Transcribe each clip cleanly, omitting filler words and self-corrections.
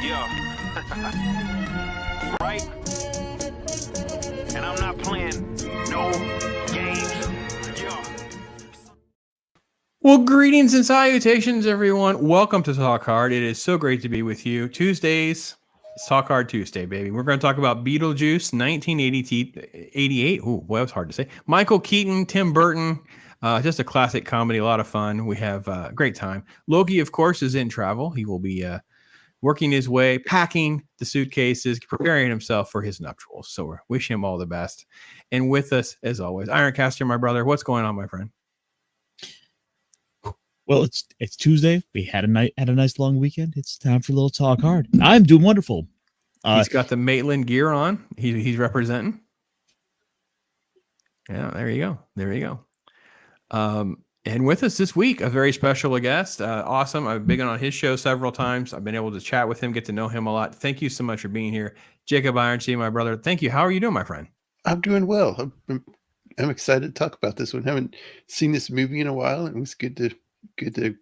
Yeah. Right? And I'm not playing no games. Yeah. Well, greetings and salutations, everyone. Welcome to Talk Hard. It is so great to be with you. Tuesdays, it's Talk Hard Tuesday, baby. We're going to talk about Beetlejuice, 1988. Ooh, boy, that was hard to say. Michael Keaton, Tim Burton. Just a classic comedy, a lot of fun. We have a great time. Loki, of course, is in travel. He will be working his way, packing the suitcases, preparing himself for his nuptials. So we're wishing him all the best. And with us, as always, Ironcaster, my brother. What's going on, my friend? Well, it's Tuesday. We had a nice long weekend. It's time for a little Talk Hard. I'm doing wonderful. He's got the Maitland gear on. He's representing. Yeah, there you go. And with us this week, a very special guest. Awesome. I've been on his show several times. I've been able to chat with him, get to know him a lot. Thank you so much for being here. Jacob Ironside, my brother. Thank you. How are you doing, my friend? I'm doing well. I'm excited to talk about this one. I haven't seen this movie in a while, and it was good to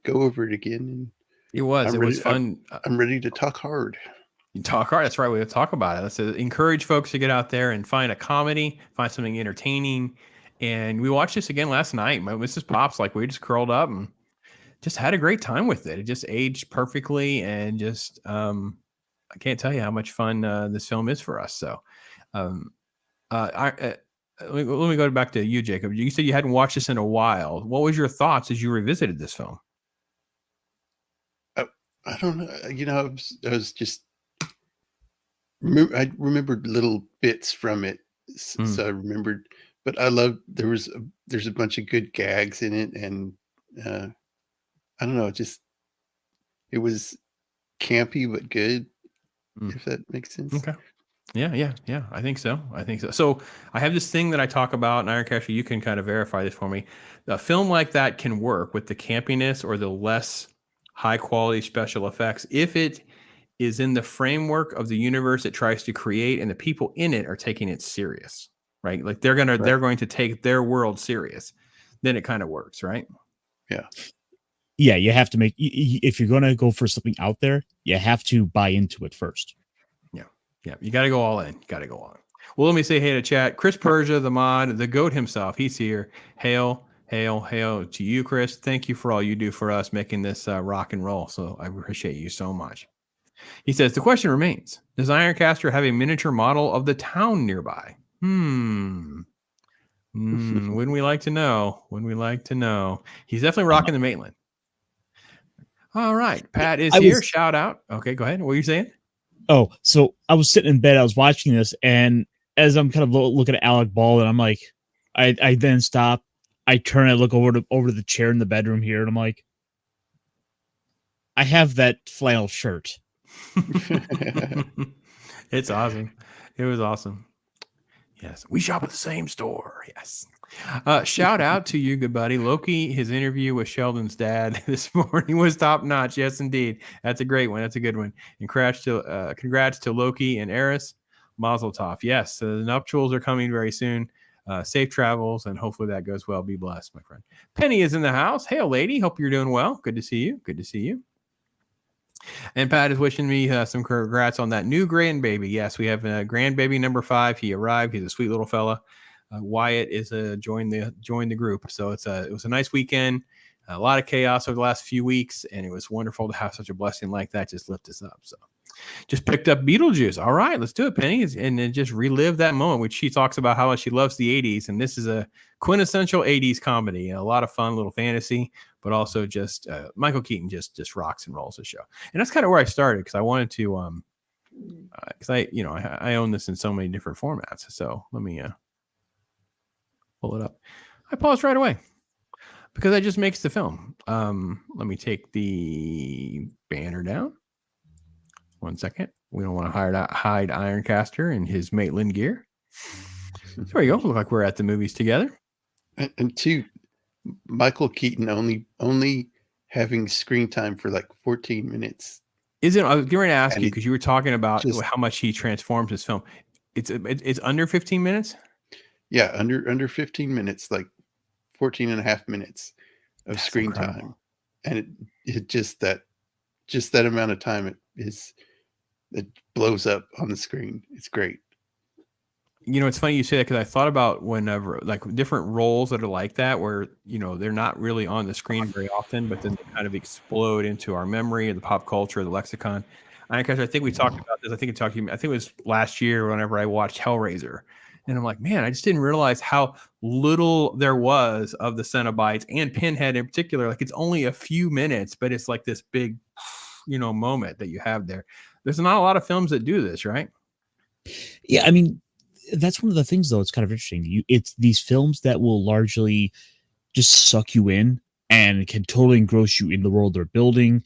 go over it again. And it was fun. I'm ready to talk hard. You talk hard. That's right. We'll talk about it. Let's encourage folks to get out there and find a comedy, find something entertaining. And we watched this again last night. My Mrs. Pops, we just curled up and just had a great time with it. It just aged perfectly, and just I can't tell you how much fun this film is for us. So, let me go back to you, Jacob. You said you hadn't watched this in a while. What was your thoughts as you revisited this film? I don't know. I was just I remembered little bits from it, so I remembered. But I loved there's a bunch of good gags in it, and I don't know. It was campy but good, if that makes sense. Okay. Yeah. I think so. So I have this thing that I talk about, and Ironcaster, you can kind of verify this for me. A film like that can work with the campiness or the less high quality special effects if it is in the framework of the universe it tries to create, and the people in it are taking it serious, right? Like they're going to take their world serious. Then it kind of works, right? Yeah. Yeah, you have to make, if you're going to go for something out there, you have to buy into it first. Yeah, you got to go all in. Well, let me say hey to chat. Chris Persia, the mod, the GOAT himself. He's here. Hail to you, Chris. Thank you for all you do for us, making this rock and roll. So I appreciate you so much. He says, the question remains, does Ironcaster have a miniature model of the town nearby? Wouldn't we like to know? He's definitely rocking the Maitland. All right. Pat is here. Shout out. Okay, go ahead. What were you saying? Oh, so I was sitting in bed, I was watching this, and as I'm kind of looking at Alec Baldwin, I'm like, I then stop, I turn, I look over to the chair in the bedroom here, and I'm like, I have that flannel shirt. It's awesome. It was awesome. Yes, we shop at the same store. Yes. Shout out to you, good buddy. Loki, his interview with Sheldon's dad this morning was top notch. Yes, indeed. That's a great one. That's a good one. And congrats to Loki and Eris. Mazel tov. Yes, the nuptials are coming very soon. Safe travels, and hopefully that goes well. Be blessed, my friend. Penny is in the house. Hail, lady. Hope you're doing well. Good to see you. And Pat is wishing me some congrats on that new grandbaby. Yes, we have grandbaby number 5. He arrived. He's a sweet little fella. Wyatt is joined the group. So it was a nice weekend. A lot of chaos over the last few weeks, and it was wonderful to have such a blessing like that just lift us up. So just picked up Beetlejuice. All right, let's do it, Penny, and then just relive that moment, which she talks about how much she loves the 80s, and this is a quintessential 80s comedy. A lot of fun, little fantasy, but also just Michael Keaton just rocks and rolls the show. And that's kind of where I started, because I wanted to because I own this in so many different formats. So let me pull it up. I paused right away because that just makes the film. Let me take the banner down. 1 second. We don't want to hide Ironcaster in his Maitland gear. There we go. Look like we're at the movies together. And two, Michael Keaton only having screen time for like 14 minutes. I was going to ask you, because you were talking about how much he transforms his film. It's under 15 minutes? Yeah, under 15 minutes, like 14 and a half minutes of That's screen incredible. time. And it just that amount of time is that blows up on the screen. It's great. You know, it's funny you say that because I thought about whenever, like, different roles that are like that, where, you know, they're not really on the screen very often, but then they kind of explode into our memory, or the pop culture, the lexicon. I think we talked about this. I think it was last year whenever I watched Hellraiser. And I'm like, man, I just didn't realize how little there was of the Cenobites and Pinhead in particular. Like, it's only a few minutes, but it's like this big, you know, moment that you have there. There's not a lot of films that do this, right? Yeah, I mean, that's one of the things, though. It's kind of interesting. It's these films that will largely just suck you in and can totally engross you in the world they're building,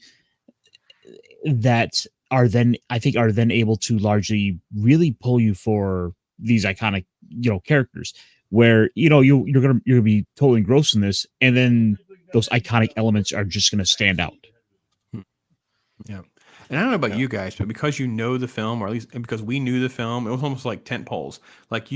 that are then, I think, are then able to largely really pull you for these iconic, you know, characters, where, you know, you're gonna be totally engrossed in this, and then those iconic elements are just gonna stand out. Yeah. And I don't know about you guys, but because you know the film, or at least because we knew the film, it was almost like tent poles. Like,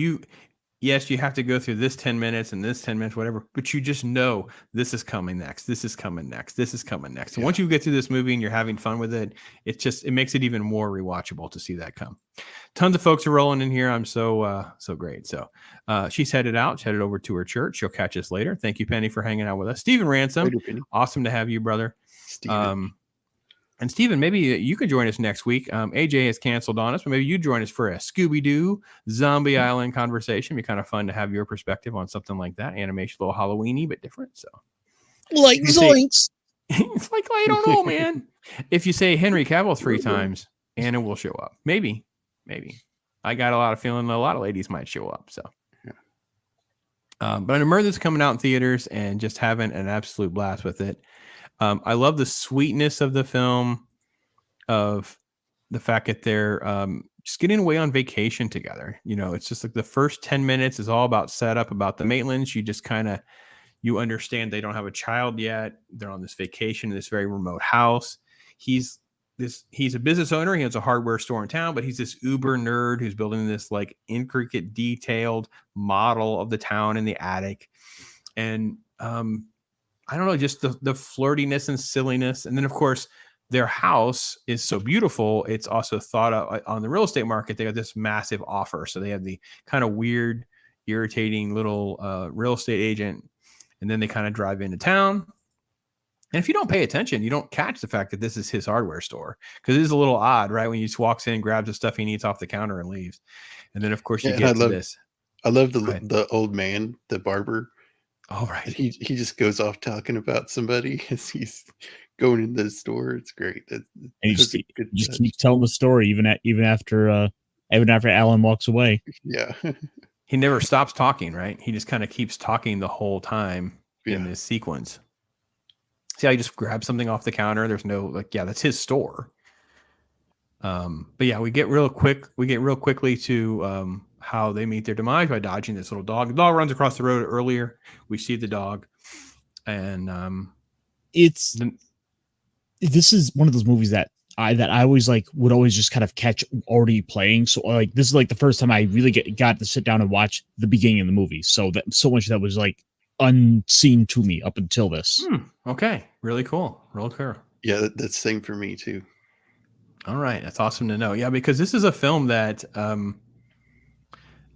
yes, you have to go through this 10 minutes and this 10 minutes, whatever, but you just know this is coming next. This is coming next. This is coming next. And once you get through this movie and you're having fun with it, it makes it even more rewatchable to see that come. Tons of folks are rolling in here. I'm so great. So she's headed out. She's headed over to her church. She'll catch us later. Thank you, Penny, for hanging out with us. Stephen Ransom, awesome to have you, brother. Steven. And Steven, maybe you could join us next week. AJ has canceled on us, but maybe you join us for a Scooby-Doo Zombie Island conversation. It'd be kind of fun to have your perspective on something like that. Animation, a little Halloween-y, but different. So, like zoinks. It's like, I don't know, man. If you say Henry Cavill 3 times, Anna will show up. Maybe. I got a lot of feeling a lot of ladies might show up. So, but I know that's coming out in theaters and just having an absolute blast with it. I love the sweetness of the film, of the fact that they're just getting away on vacation together. You know, it's just like the first 10 minutes is all about setup, about the Maitlands. You just you understand they don't have a child yet. They're on this vacation in this very remote house. He's a business owner. He has a hardware store in town, but he's this uber nerd who's building this like intricate, detailed model of the town in the attic. And, I don't know, just the flirtiness and silliness. And then, of course, their house is so beautiful. It's also thought of on the real estate market. They got this massive offer. So they have the kind of weird, irritating little real estate agent. And then they kind of drive into town. And if you don't pay attention, you don't catch the fact that this is his hardware store, because it is a little odd, right? When he just walks in, grabs the stuff he needs off the counter and leaves. And then, of course, you get to this. I love the old man, the barber. All right. He just goes off talking about somebody as he's going into the store. It's great. And he just keeps telling the story even after Alan walks away. Yeah. He never stops talking, right? He just kind of keeps talking the whole time in this sequence. See how he just grabs something off the counter? There's no that's his store. But yeah, we get real quickly to how they meet their demise by dodging this little dog. The dog runs across the road earlier. We see the dog, and this is one of those movies that I always would always just kind of catch already playing. So this is the first time I really got to sit down and watch the beginning of the movie. So much that was unseen to me up until this. Okay, really cool. Yeah, that's the same for me too. All right, that's awesome to know. Yeah, because this is a film that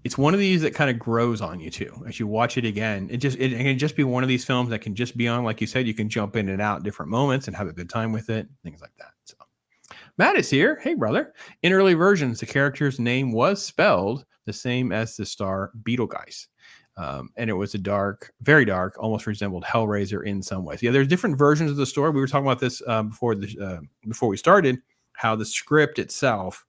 it's one of these that kind of grows on you too as you watch it again. It can just be one of these films that can just be on, like you said, you can jump in and out different moments and have a good time with it, things like that. So Matt is here. Hey, brother. In early versions, the character's name was spelled the same as the star Beetlejuice. And it was very dark, almost resembled Hellraiser in some ways. Yeah, there's different versions of the story. We were talking about this before we started, how the script itself,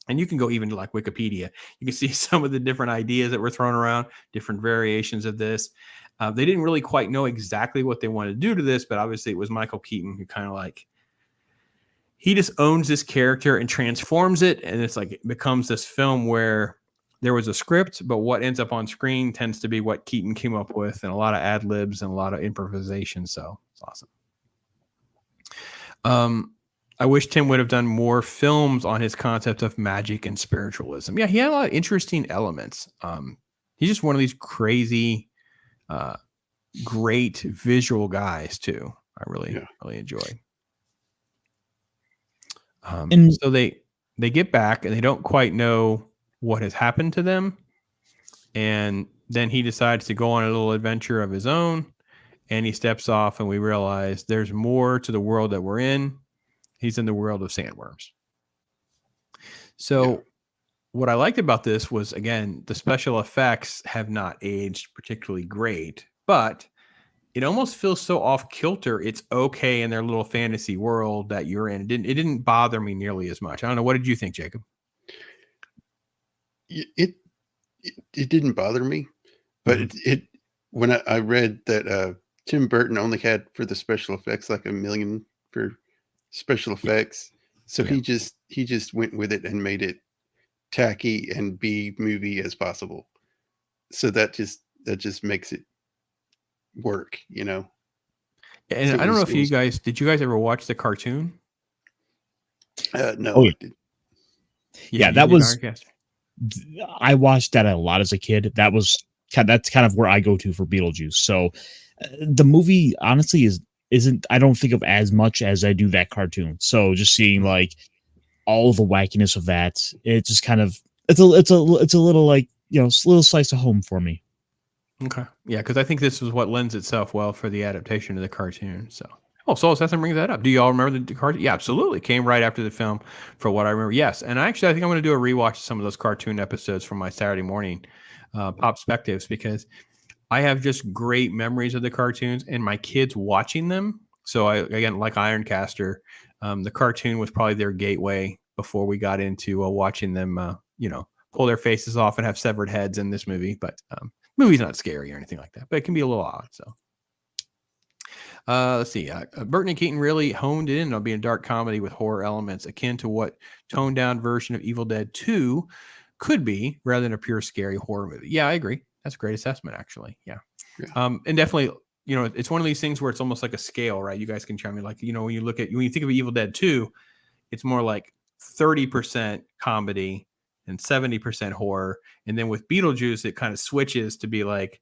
and you can go even to Wikipedia, you can see some of the different ideas that were thrown around, different variations of this. They didn't really quite know exactly what they wanted to do to this, but obviously it was Michael Keaton who kind of he just owns this character and transforms it. And it's it becomes this film where there was a script, but what ends up on screen tends to be what Keaton came up with, and a lot of ad libs and a lot of improvisation. So it's awesome. I wish Tim would have done more films on his concept of magic and spiritualism. Yeah, he had a lot of interesting elements. He's just one of these crazy, great visual guys too. I really enjoy. So they they get back and they don't quite know what has happened to them. And then he decides to go on a little adventure of his own, and he steps off, and we realize there's more to the world that we're in. He's in the world of sandworms. So what I liked about this was, again, the special effects have not aged particularly great, but it almost feels so off kilter. It's okay in their little fantasy world that you're in. It didn't bother me nearly as much. I don't know. What did you think, Jacob? It didn't bother me, but it when I read that Tim Burton only had for the special effects like $1 million for special effects, so he just went with it and made it tacky and B movie as possible. So that just makes it work, you know. And So I don't know if did you guys ever watch the cartoon? No. Oh, yeah, that was. IRONCASTER? I watched that a lot as a kid. That's kind of where I go to for Beetlejuice. So the movie honestly isn't I don't think of as much as I do that cartoon. So just seeing like all the wackiness of that, it just kind of it's a little like, you know, a little slice of home for me. Okay. Yeah, because I think this is what lends itself well for the adaptation of the cartoon. So, Soul Assassin brings that up. Do you all remember the cartoon? Yeah, absolutely. Came right after the film, for what I remember. Yes, and I think I'm going to do a rewatch of some of those cartoon episodes from my Saturday morning pop spectives, because I have just great memories of the cartoons and my kids watching them. So again, like Ironcaster, the cartoon was probably their gateway before we got into watching them, pull their faces off and have severed heads in this movie. But movie's not scary or anything like that, but it can be a little odd. So let's see. Burton and Keaton really honed in on being a dark comedy with horror elements akin to what toned down version of Evil Dead 2 could be, rather than a pure scary horror movie. Yeah, I agree. That's a great assessment, actually. Yeah. And definitely, it's one of these things where it's almost like a scale, right? You guys can chime in, like, when you think of Evil Dead 2, it's more like 30% comedy and 70% horror. And then with Beetlejuice, it kind of switches to be like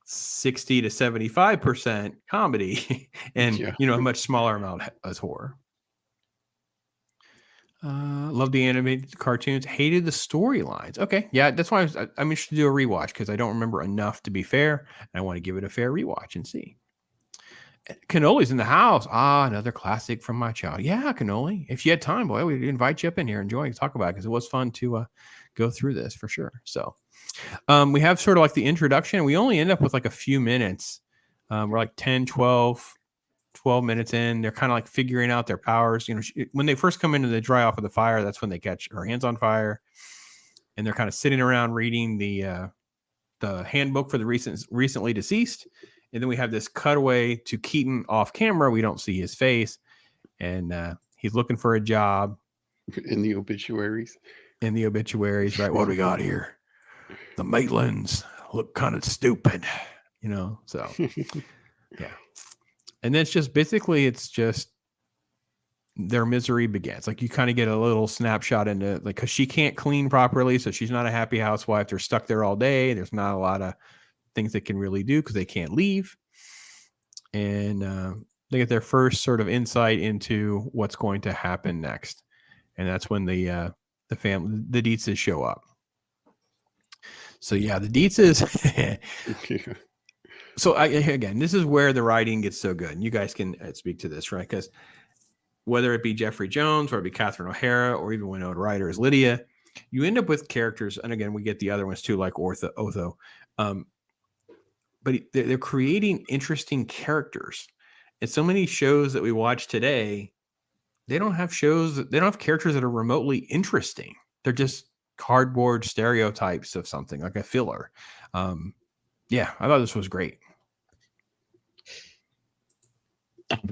60 to 75% comedy and, a much smaller amount as horror. Love the animated cartoons. Hated the storylines. Okay. Yeah. That's why I'm interested to do a rewatch, because I don't remember enough to be fair. And I want to give it a fair rewatch and see. Cannoli's in the house. Another classic from my child. Yeah, Cannoli. If you had time, boy, we'd invite you up in here and talk about it, because it was fun to go through this for sure. So we have sort of like the introduction. We only end up with like a few minutes. We're like 10, 12 minutes in. They're kind of like figuring out their powers. When they first come into the dry off of the fire, that's when they catch her hands on fire. And they're kind of sitting around reading the handbook for the recently deceased. And then we have this cutaway to Keaton off camera. We don't see his face. And he's looking for a job. In the obituaries. Right? What do we got here? The Maitlands look kind of stupid, so yeah. And then it's just their misery begins. Like, you kind of get a little snapshot into, like, because she can't clean properly. So she's not a happy housewife. They're stuck there all day. There's not a lot of things they can really do because they can't leave. And they get their first sort of insight into what's going to happen next. And that's when the family, the Deetzes, show up. So yeah, the Deetzes. So again, this is where the writing gets so good. And you guys can speak to this, right? Because whether it be Jeffrey Jones or it be Catherine O'Hara or even Winona Ryder as Lydia, you end up with characters. And again, we get the other ones too, like Otho. But they're creating interesting characters. And so many shows that we watch today, they don't have characters that are remotely interesting. They're just cardboard stereotypes of something, like a filler. Yeah, I thought this was great.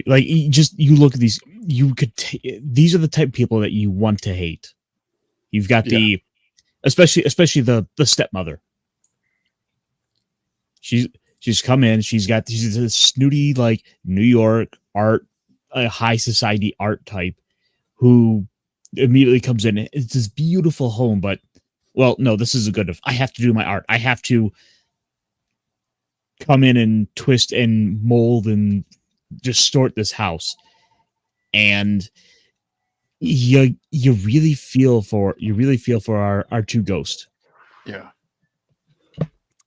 Like, you look at these, these are the type of people that you want to hate. You've got especially the stepmother. She's come in. She's a snooty, like, New York art, a high society art type, who immediately comes in. It's this beautiful home, but, well, no, this isn't good enough. I have to do my art. I have to come in and twist and mold and distort this house. And you really feel for our two ghosts. Yeah.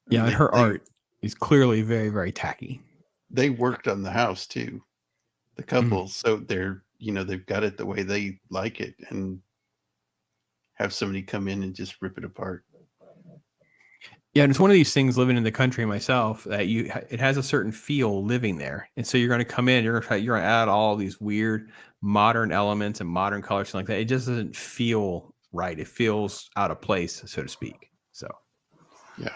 Yeah, and They- her they- art is clearly very, very tacky. They worked on the house too, the couple. So they're, they've got it the way they like it, and have somebody come in and just rip it apart. Yeah, and it's one of these things living in the country myself that it has a certain feel living there, and so you're going to come in, you're going to add all these weird modern elements and modern colors like that. It just doesn't feel right. It feels out of place, so to speak. So Yeah.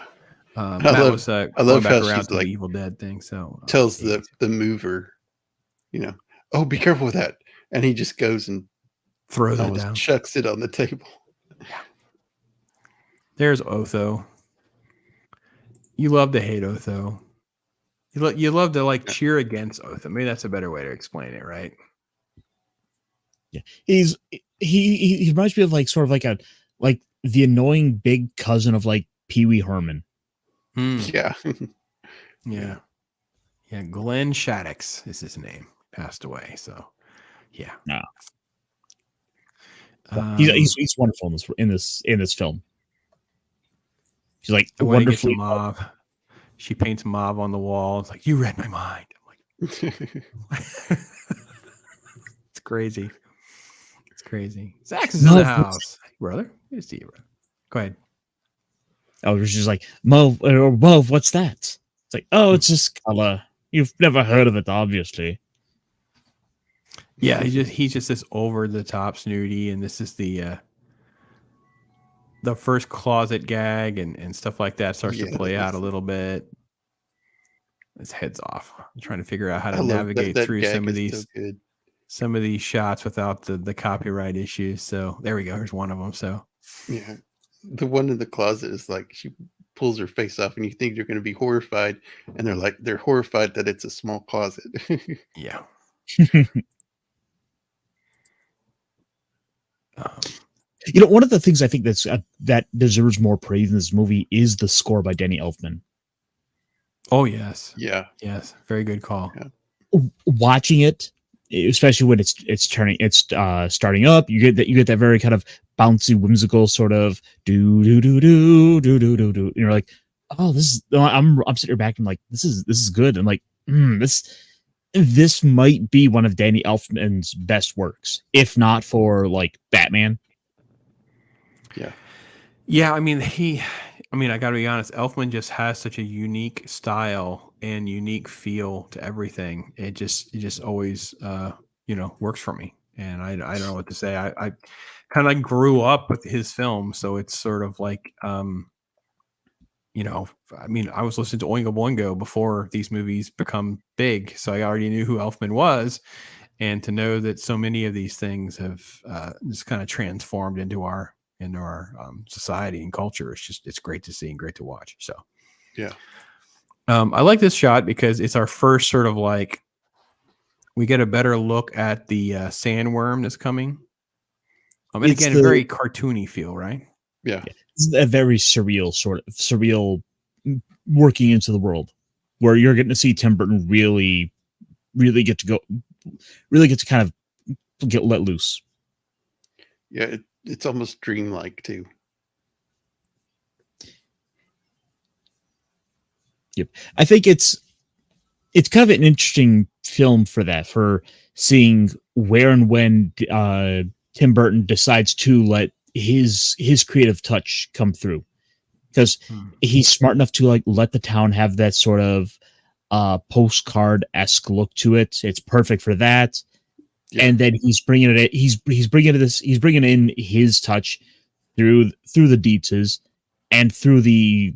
Matt love- was I going love back how around she's to like- the Evil Dead thing. So Tells the mover, oh, be careful with that. And he just goes and throws it almost down. chucks it on the table. There's Otho. You love to hate Otho. You love to cheer against Otho. Maybe that's a better way to explain it, right? Yeah, he reminds me of sort of like the annoying big cousin of Pee Wee Herman. Yeah. Yeah. Yeah. Glenn Shaddix is his name. Passed away. So, yeah. No. He's wonderful in this film. She's like the way he gets wonderfully. Mauve. She paints Mauve on the wall. It's like, you read my mind. I'm like, it's crazy. It's crazy. Zach is in the house. Hey, brother. Good to see you, brother. Go ahead. I was just like, Mo, what's that? It's like, oh, it's just color. You've never heard of it, obviously. Yeah, he's just this over the top snooty, and this is the first closet gag and stuff like that starts to play out a little bit. His head's off. I'm trying to figure out how to navigate through some of these shots without the copyright issues. So there we go. Here's one of them. So yeah, the one in the closet is like she pulls her face off, and you think you're going to be horrified, and they're horrified that it's a small closet. yeah. One of the things I think that deserves more praise in this movie is the score by Danny Elfman. Oh yes, Yeah, yes, very good call. Yeah. Watching it, especially when it's starting up, you get that very kind of bouncy, whimsical sort of do do do do do do do do. You're like, oh, this is. I'm sitting here back and like, this is good. And like, this might be one of Danny Elfman's best works, if not for Batman. Yeah. Yeah, I mean, I got to be honest, Elfman just has such a unique style and unique feel to everything. It just always, works for me. And I don't know what to say. I kind of grew up with his film. So it's sort of like, I was listening to Oingo Boingo before these movies become big. So I already knew who Elfman was. And to know that so many of these things have just kind of transformed into our society and culture, it's great to see and great to watch. So yeah, I like this shot because it's our first sort of we get a better look at the sandworm that's coming. And again, a very cartoony feel, right? Yeah, it's a very surreal working into the world, where you're getting to see Tim Burton really get to kind of get let loose. Yeah, it's almost dreamlike too. Yep, I think it's kind of an interesting film for seeing where and when Tim Burton decides to let his creative touch come through, because he's smart enough to let the town have that sort of postcard-esque look to it. It's perfect for that. Yeah. And then he's bringing in his touch through the Deetzes and through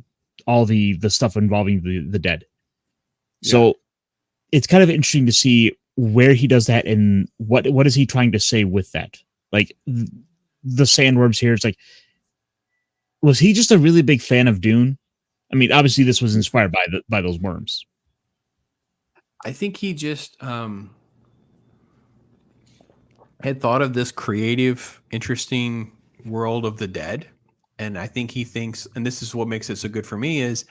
all the stuff involving the dead. Yeah. So it's kind of interesting to see where he does that and what is he trying to say with that. Like the sandworms here, it's like, was he just a really big fan of Dune? I mean, obviously this was inspired by those worms. I think he just had thought of this creative, interesting world of the dead. And I think he thinks, and this is what makes it so good for me, is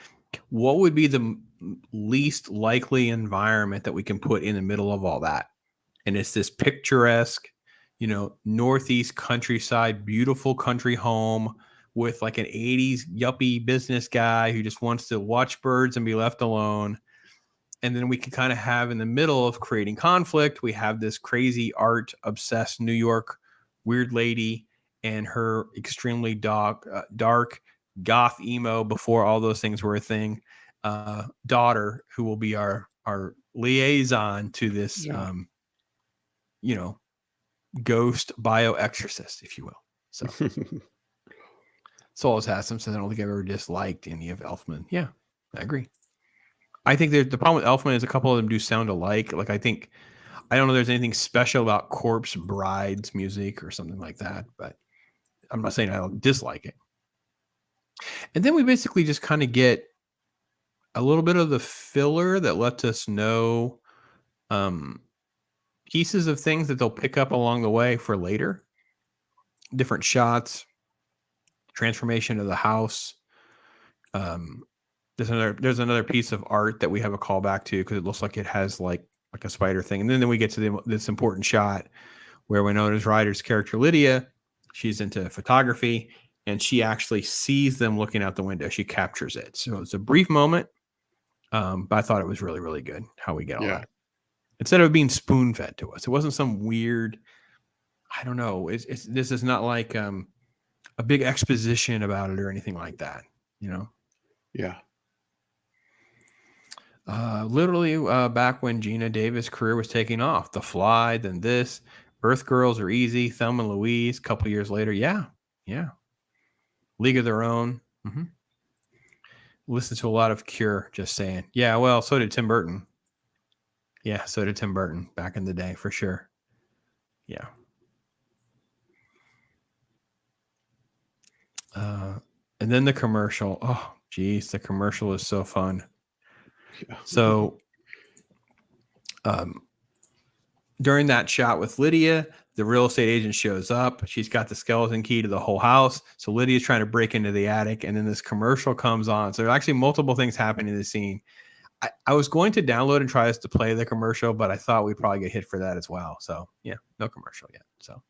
what would be the least likely environment that we can put in the middle of all that? And it's this picturesque, Northeast countryside, beautiful country home with like an 80s yuppie business guy who just wants to watch birds and be left alone. And then we can kind of have in the middle of creating conflict, we have this crazy art obsessed New York weird lady and her extremely dark goth emo, before all those things were a thing, daughter, who will be our liaison to this, ghost bioexorcist, if you will. So Souls has some, so I don't think I've ever disliked any of Elfman. Yeah, I agree. I think the problem with Elfman is a couple of them do sound alike. Like, I don't know if there's anything special about Corpse Bride's music or something like that, but I'm not saying I don't dislike it. And then we basically just kind of get a little bit of the filler that lets us know pieces of things that they'll pick up along the way for later. Different shots, transformation of the house. There's another piece of art that we have a callback to because it looks like it has like a spider thing. And then we get to this important shot where Winona Ryder's character Lydia, she's into photography, and she actually sees them looking out the window. She captures it. So it's a brief moment, but I thought it was really, really good how we get all that. Instead of being spoon-fed to us, it wasn't some weird, I don't know. This is not like a big exposition about it or anything like that, Yeah. Literally back when Geena Davis' career was taking off. The Fly, then this. Earth Girls Are Easy. Thelma and Louise. A couple years later. Yeah. League of Their Own. Mm-hmm. Listen to a lot of Cure, just saying. Yeah, well, so did Tim Burton. Yeah, so did Tim Burton back in the day, for sure. Yeah. And then the commercial. Oh, geez, the commercial is so fun. Yeah. So during that shot with Lydia, the real estate agent shows up. She's got the skeleton key to the whole house. So Lydia's trying to break into the attic, and then this commercial comes on. So there are actually multiple things happening in the scene. I was going to download and try to play the commercial, but I thought we'd probably get hit for that as well. So yeah, no commercial yet. So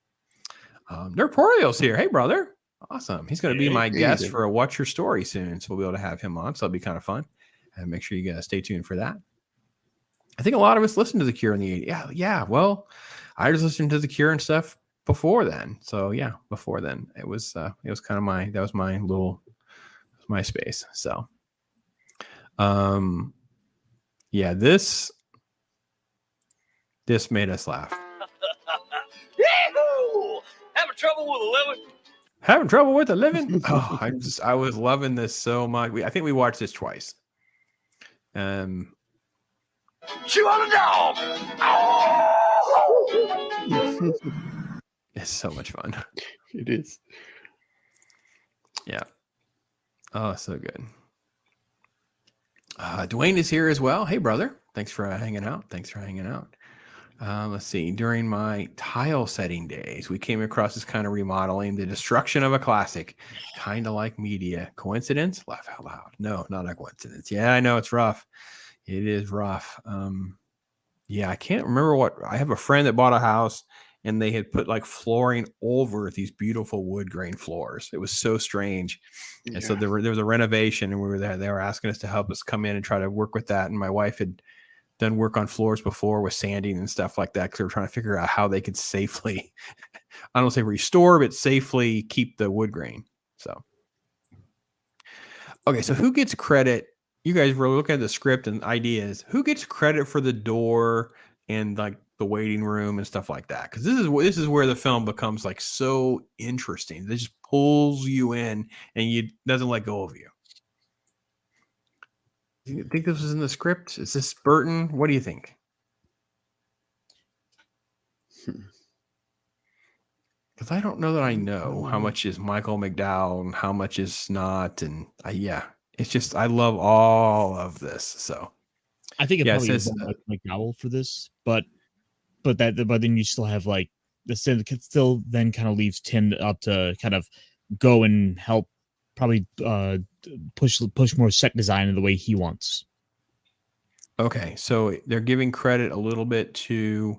Nerporio's here. Hey, brother. Awesome. He's going to be my guest for a What's Your Story soon. So we'll be able to have him on. So it'll be kind of fun. And make sure you guys stay tuned for that. I think a lot of us listened to The Cure in the 80s. Yeah. Well, I was listening to The Cure and stuff before then. So yeah, before then it was kind of my space. So, yeah, this made us laugh. Having trouble with a living? Having trouble with a living? Oh, I was loving this so much. I think we watched this twice. Chew on a dog. Oh! It's so much fun. It is. Yeah. Oh, so good. Dwayne is here as well. Hey, brother. Thanks for hanging out. Let's see. During my tile setting days, we came across this kind of remodeling, the destruction of a classic, kind of like media. Coincidence? Laugh out loud. No, not a coincidence. Yeah, I know it's rough. It is rough. Yeah, I can't remember I have a friend that bought a house and they had put like flooring over these beautiful wood grain floors. It was so strange. And so there was a renovation and we were there. They were asking us to help us come in and try to work with that. And my wife had done work on floors before with sanding and stuff like that because they were trying to figure out how they could safely, I don't say restore, but safely keep the wood grain. So, okay, so who gets credit? You guys were looking at the script and ideas. Who gets credit for the door and like the waiting room and stuff like that? Because this is where the film becomes like so interesting. It just pulls you in and doesn't let go of you. Do you think this was in the script? Is this Burton? What do you think? Because I don't know that I know how much is Michael McDowell and how much is not. And it's just, I love all of this. So I think it probably is McDowell for this, but then you still have like still then kind of leaves Tim up to kind of go and help probably push more set design in the way he wants. Okay, so they're giving credit a little bit to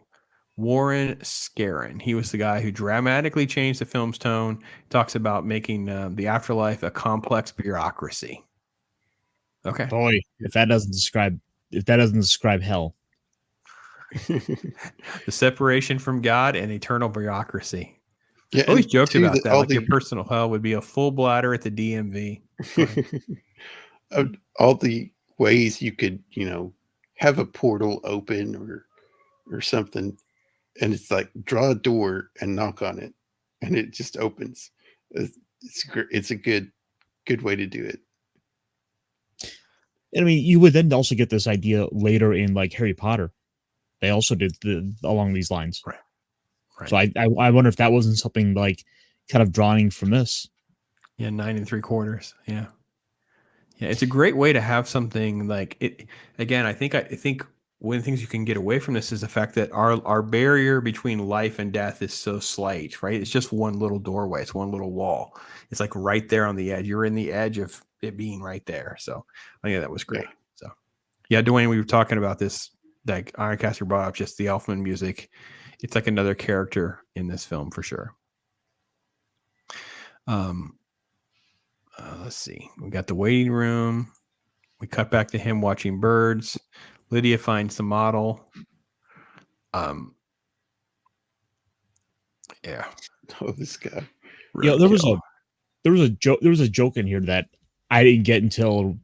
Warren Scarron. He was the guy who dramatically changed the film's tone. Talks about making the afterlife a complex bureaucracy. Okay. Boy, if that doesn't describe hell. The separation from God and eternal bureaucracy. Yeah, I always and joked too, about that. all Like your personal hell would be a full bladder at the DMV. all the ways you could, have a portal open or something, and it's like draw a door and knock on it, and it just opens. It's a good way to do it. And I mean, you would then also get this idea later in like Harry Potter. They also did along these lines. Right. So I wonder if that wasn't something like kind of drawing from this. Yeah, 9 3/4. Yeah. Yeah, it's a great way to have something like it. Again, I think one of the things you can get away from this is the fact that our barrier between life and death is so slight, right? It's just one little doorway. It's one little wall. It's like right there on the edge. You're in the edge of it being right there. So I think that was great. Yeah. So yeah, Dwayne, we were talking about this, like Ironcaster brought up just the Elfman music. It's like another character in this film for sure. Let's see. We got the waiting room. We cut back to him watching birds. Lydia finds the model. Yeah. Oh, this guy. Yeah, there was a joke in here that I didn't get until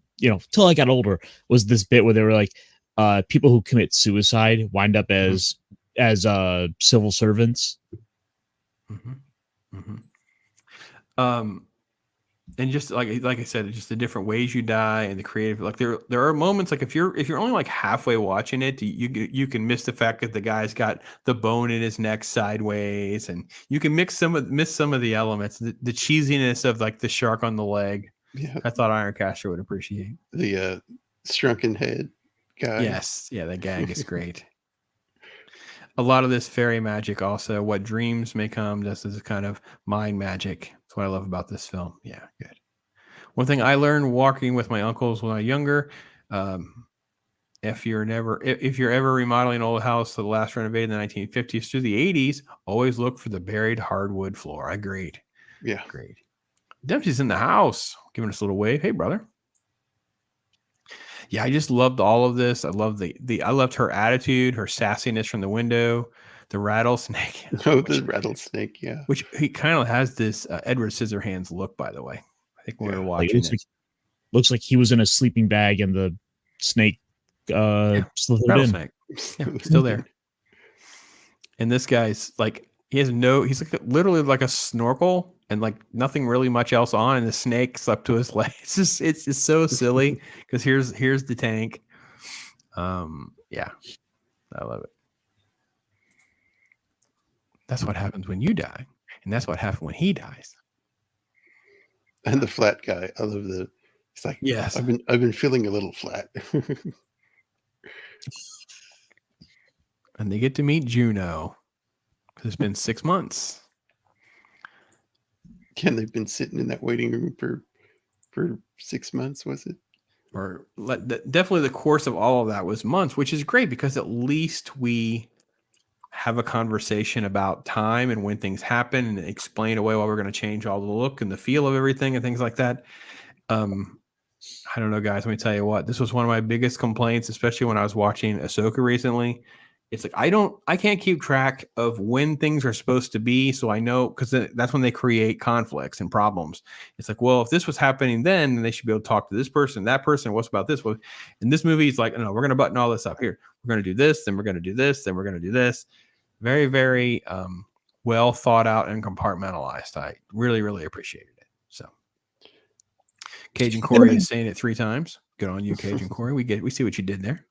I got older. Was this bit where they were like, people who commit suicide wind up as civil servants. Mm-hmm. Mm-hmm. And just like I said, just the different ways you die and the creative, like there are moments like if you're only like halfway watching it, you can miss the fact that the guy's got the bone in his neck sideways, and you can miss some of the elements, the cheesiness of like the shark on the leg. Yeah, I thought Ironcaster would appreciate the shrunken head guy. Yes, yeah, the gag is great. A lot of this fairy magic, also what dreams may come, just as a kind of mind magic. That's what I love about this film. Yeah, good. One thing I learned walking with my uncles when I was younger, if you're ever remodeling an old house to the last renovated in the 1950s through the 80s, always look for the buried hardwood floor. I agreed. Yeah, great. Dempsey's in the house, giving us a little wave. Hey, brother. Yeah, I just loved all of this. I loved I loved her attitude, her sassiness from the window, the rattlesnake. the rattlesnake. Yeah, which he kind of has this Edward Scissorhands look, by the way. I think when we were watching it. Looks like he was in a sleeping bag and the snake slithered rattlesnake. Yeah, still there. And this guy's like, he's like literally like a snorkel and like nothing really much else on, and the snake's up to his leg. It's just so silly because here's the tank. Yeah, I love it. That's what happens when you die, and that's what happened when he dies. And the flat guy, I love it's like, yes, I've been feeling a little flat. And they get to meet Juno because it's been 6 months. And they've been sitting in that waiting room for 6 months, was it? Or definitely the course of all of that was months, which is great because at least we have a conversation about time and when things happen and explain away why we're going to change all the look and the feel of everything and things like that. I don't know, guys. Let me tell you what, this was one of my biggest complaints, especially when I was watching Ahsoka recently. It's like I can't keep track of when things are supposed to be, so I know, because that's when they create conflicts and problems. It's like, well, if this was happening then they should be able to talk to this person, that person. What's about this? Well, in this movie, it's like, no, we're going to button all this up here. We're going to do this, then we're going to do this, then we're going to do this. Very, very well thought out and compartmentalized. I really, really appreciated it. So, Cajun Corey is saying it 3 times. Good on you, Cajun Corey. We see what you did there.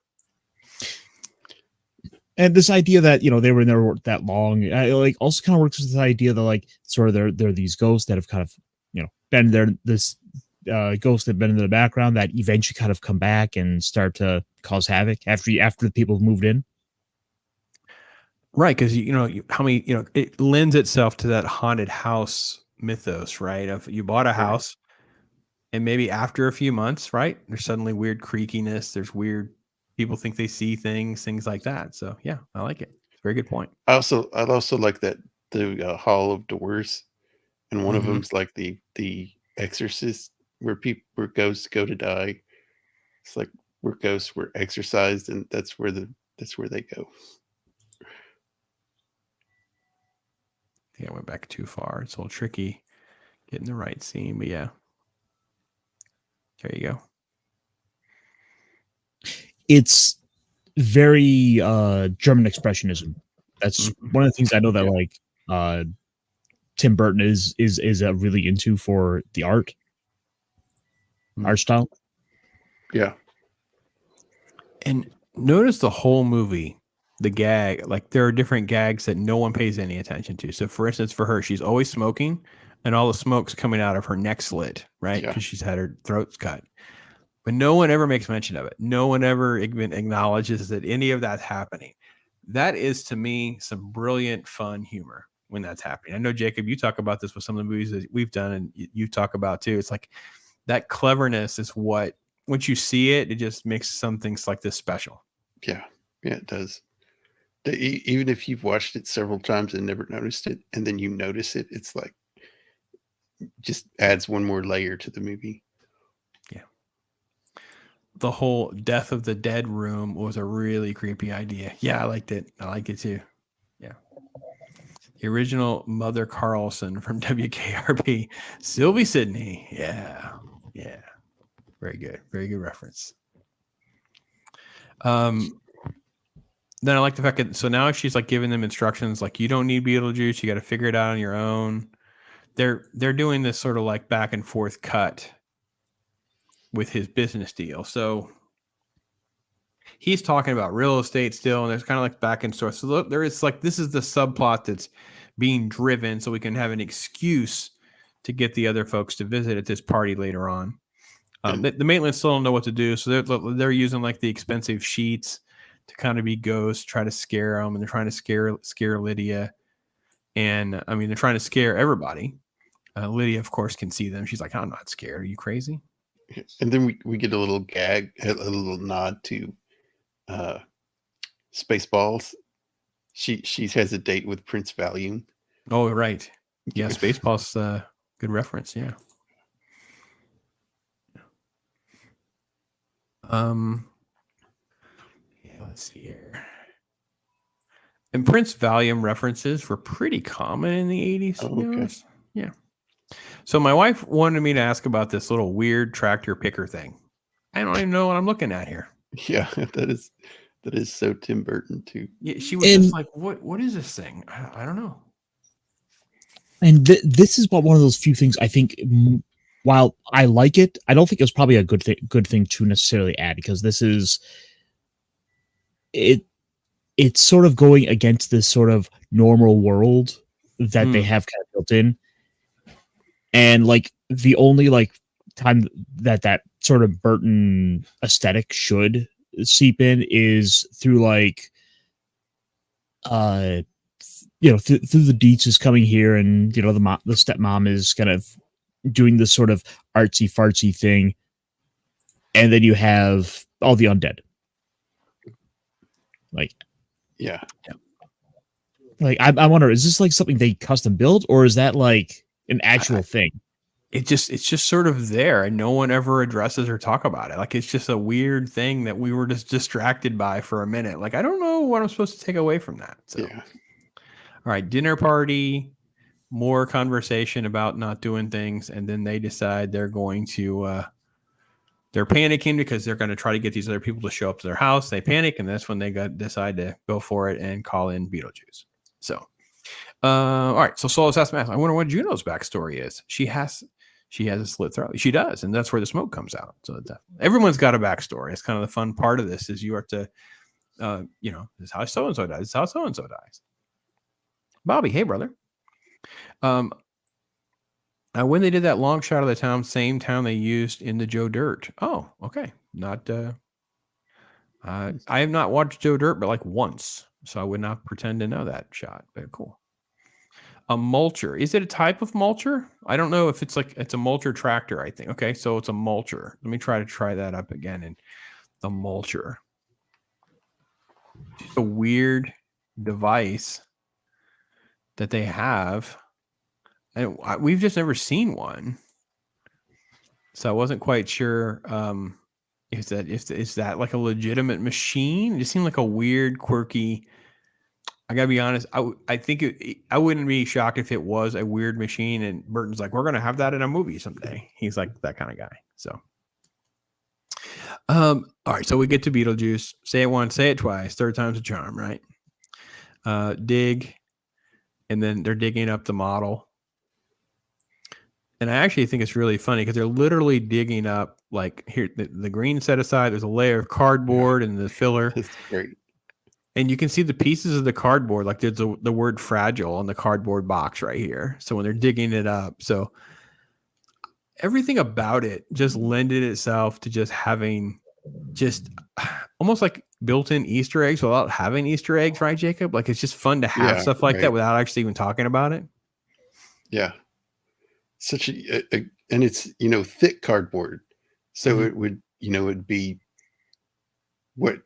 And this idea that, they were in there that long, like also kind of works with the idea that like sort of they're these ghosts that have kind of, been there, this ghosts that have been in the background that eventually kind of come back and start to cause havoc after the people have moved in. Right. Because, how many, it lends itself to that haunted house mythos, right? Of you bought a house and maybe after a few months, right, there's suddenly weird creakiness. There's weird, people think they see things like that. So, yeah, I like it. Very good point. I also like that the Hall of Doors, and one of Mhm. them's like the Exorcist, where ghosts go to die. It's like where ghosts were exorcised, and that's where they go. I think I went back too far. It's a little tricky getting the right scene, but yeah. There you go. It's very German expressionism. That's Mhm. one of the things I know that Yeah. like Tim Burton is really into for the art style. Yeah. And notice the whole movie, the gag, like there are different gags that no one pays any attention to. So for instance, for her, she's always smoking and all the smoke's coming out of her neck slit, right? Yeah. Because she's had her throat cut. But no one ever makes mention of it. No one ever even acknowledges that any of that's happening. That is, to me, some brilliant, fun humor when that's happening. I know, Jacob, you talk about this with some of the movies that we've done and you talk about too. It's like that cleverness is what, once you see it, it just makes some things like this special. Yeah. Yeah, it does. Even if you've watched it several times and never noticed it, and then you notice it, it's like just adds one more layer to the movie. Yeah. The whole Death of the Dead room was a really creepy idea. Yeah, I liked it. I like it too. Yeah. The original Mother Carlson from WKRP, Sylvie Sidney. Yeah. Yeah. Very good. Very good reference. Then I like the fact that so now she's like giving them instructions like you don't need Beetlejuice, you got to figure it out on your own. They're doing this sort of like back and forth cut with his business deal. So he's talking about real estate still, and there's kind of like back and forth. So there is like this is the subplot that's being driven so we can have an excuse to get the other folks to visit at this party later on. The Maitlands still don't know what to do, so they're using like the expensive sheets to kind of be ghosts, try to scare them, and they're trying to scare Lydia, and I mean they're trying to scare everybody. Lydia, of course, can see them. She's like, "I'm not scared. Are you crazy?" And then we get a little gag, a little nod to Spaceballs. She has a date with Prince Valium. Oh, right. Yeah, Spaceballs, good reference. Yeah. Yeah, let's see here. And Prince Valium references were pretty common in the 80s. Oh, okay. Yeah. So my wife wanted me to ask about this little weird tractor picker thing. I don't even know what I'm looking at here. Yeah, that is so Tim Burton too. Yeah, she was just like, "What is this thing? I don't know." And this is one of those few things I think. While I like it, I don't think it's probably a good thing to necessarily add because this is it. It's sort of going against this sort of normal world that they have kind of built in, and like the only like time that sort of Burton aesthetic should seep in is through like through the Deetzes coming here, and the stepmom is kind of doing this sort of artsy fartsy thing, and then you have all the undead. Like, yeah. Like I wonder, is this like something they custom built, or is that like an actual thing? It's just sort of there, and no one ever addresses or talk about it. Like it's just a weird thing that we were just distracted by for a minute. Like I don't know what I'm supposed to take away from that. So, Yeah. All right, dinner party, more conversation about not doing things, and then they decide they're going to. They're panicking because they're going to try to get these other people to show up to their house. They panic, and that's when they decide to go for it and call in Beetlejuice. So, all right. So Solis has to ask, I wonder what Juno's backstory is. She has a slit throat. She does, and that's where the smoke comes out. So everyone's got a backstory. It's kind of the fun part of this is you have to, this is how so and so dies. This is how so and so dies. Bobby, hey brother. When they did that long shot of the town, same town they used in the Joe Dirt. Oh, okay. Not. I have not watched Joe Dirt, but like once, so I would not pretend to know that shot. But cool. A mulcher. Is it a type of mulcher? I don't know if it's a mulcher tractor, I think. Okay, so it's a mulcher. Let me try that up again. And the mulcher. Just a weird device that they have. And we've just never seen one. So I wasn't quite sure is that like a legitimate machine? It just seemed like a weird, quirky. I gotta be honest. I think I wouldn't be shocked if it was a weird machine. And Burton's like, we're gonna have that in a movie someday. He's like that kind of guy. So, all right. So we get to Beetlejuice. Say it once, say it twice. Third time's a charm, right? Dig, and then they're digging up the model. And I actually think it's really funny because they're literally digging up, like, here, the green set aside, there's a layer of cardboard and the filler. That's great. And you can see the pieces of the cardboard, like there's the word fragile on the cardboard box right here. So when they're digging it up, so everything about it just lended itself to just having just almost like built-in Easter eggs without having Easter eggs, right, Jacob? Like it's just fun to have stuff like that without actually even talking about it. Yeah. Such a and it's, thick cardboard. So it would, it'd be what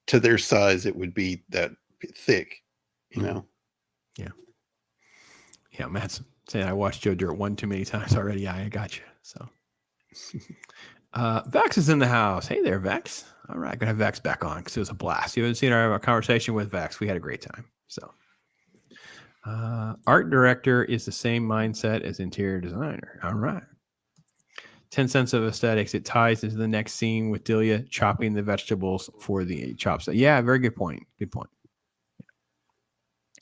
to their size, it would be that thick, Yeah. Yeah. Matt's saying I watched Joe Dirt one too many times already. Yeah, I got you. So Vex is in the house. Hey there, Vex. All right. Gonna have Vex back on because it was a blast. You haven't seen our conversation with Vex. We had a great time. So art director is the same mindset as interior designer. All right. 10 cents of aesthetics. It ties into the next scene with Delia chopping the vegetables for the chops. Yeah, very good point. Good point.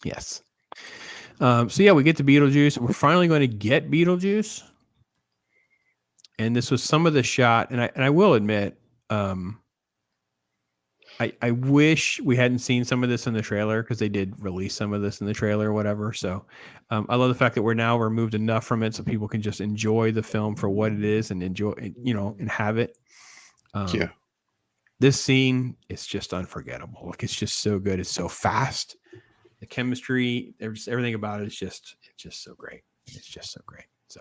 Yes. So yeah, we get to Beetlejuice. We're finally going to get Beetlejuice. And this was some of the shot, and I will admit, I wish we hadn't seen some of this in the trailer because they did release some of this in the trailer or whatever. So I love the fact that we're now removed enough from it so people can just enjoy the film for what it is and enjoy, and have it. Yeah. This scene is just unforgettable. Like it's just so good. It's so fast. The chemistry, everything about it is it's just so great. It's just so great. So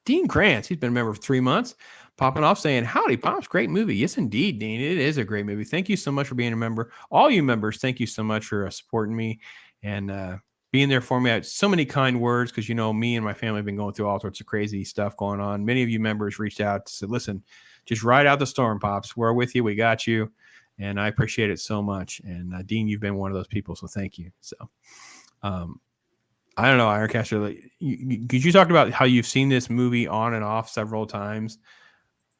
Dean Krantz, he's been a member for 3 months, popping off saying, howdy, Pops, great movie. Yes, indeed, Dean. It is a great movie. Thank you so much for being a member. All you members, thank you so much for supporting me and being there for me. I had so many kind words because, me and my family have been going through all sorts of crazy stuff going on. Many of you members reached out to say, listen, just ride out the storm, Pops. We're with you. We got you. And I appreciate it so much. And Dean, you've been one of those people. So thank you. So, I don't know, Ironcaster, because you talked about how you've seen this movie on and off several times.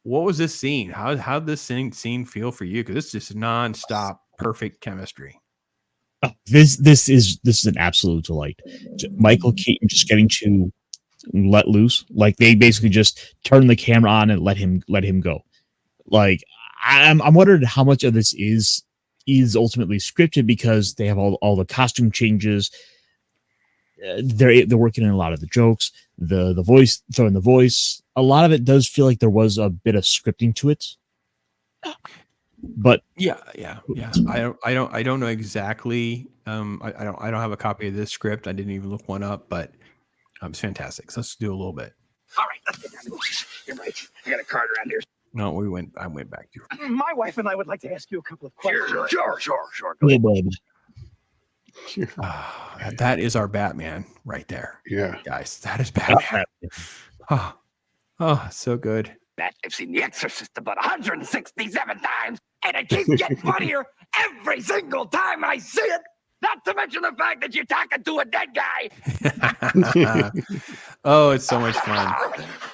What was this scene? How did this scene feel for you? Because it's just nonstop perfect chemistry. Oh, this is an absolute delight. Michael Keaton just getting to let loose, like they basically just turn the camera on and let him go. Like I'm wondering how much of this is ultimately scripted because they have all the costume changes. They're working in a lot of the jokes, the voice, throwing the voice. A lot of it does feel like there was a bit of scripting to it. But yeah. I don't know exactly. I don't have a copy of this script. I didn't even look one up, but it's fantastic. So let's do a little bit. All right, let's get down to business. You're right. I got a card around here. No, I went back to. My wife and I would like to ask you a couple of questions. Sure. Go oh, ahead. baby. That is our Batman right there. Yeah. Guys, that is Batman. Oh, so good. That I've seen The Exorcist about 167 times, and it keeps getting funnier every single time I see it. Not to mention the fact that you're talking to a dead guy. Oh, it's so much fun.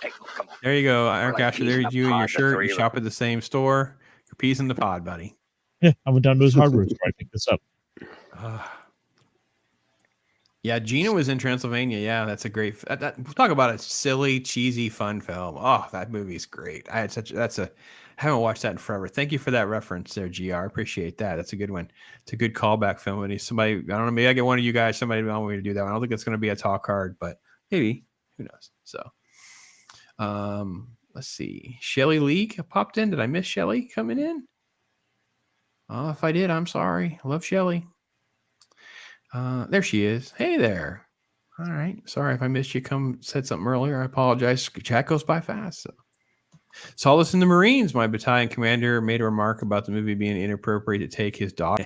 Hey, come on. There you go, Ironcaster. peas There's in the you and pod, your the shirt. three You of shop at the same store. Your peas in the pod, buddy. Yeah, I went down to his hardware store. I picked this up. Yeah, Geena was in Transylvania. Yeah, that's a great. Talk about a silly, cheesy, fun film. Oh, that movie's great. I haven't watched that in forever. Thank you for that reference there, GR. I appreciate that. That's a good one. It's a good callback film. And somebody, I don't know, maybe I get one of you guys. Somebody want me to do that one. I don't think it's going to be a talk card, but maybe. Who knows? So, let's see. Shelly League popped in. Did I miss Shelly coming in? Oh, if I did, I'm sorry. I love Shelly. There she is. Hey there. All right. Sorry if I missed you. Said something earlier. I apologize. Chat goes by fast. So. Solace in the Marines. My battalion commander made a remark about the movie being inappropriate to take his dog.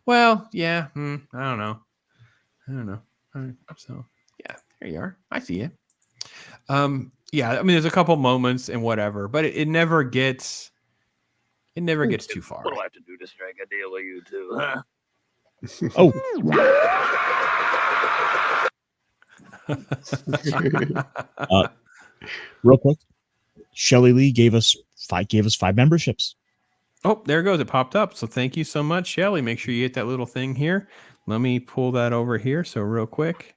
Well, yeah, I don't know. So, yeah, there you are. I see it. Yeah, I mean, there's a couple moments and whatever, but it never gets too far. What do I have to do to strike a deal with you two, huh? Real quick, Shelley Lee gave us 5 memberships. Oh, there it goes. It popped up. So thank you so much, Shelly. Make sure you hit that little thing here. Let me pull that over here. So real quick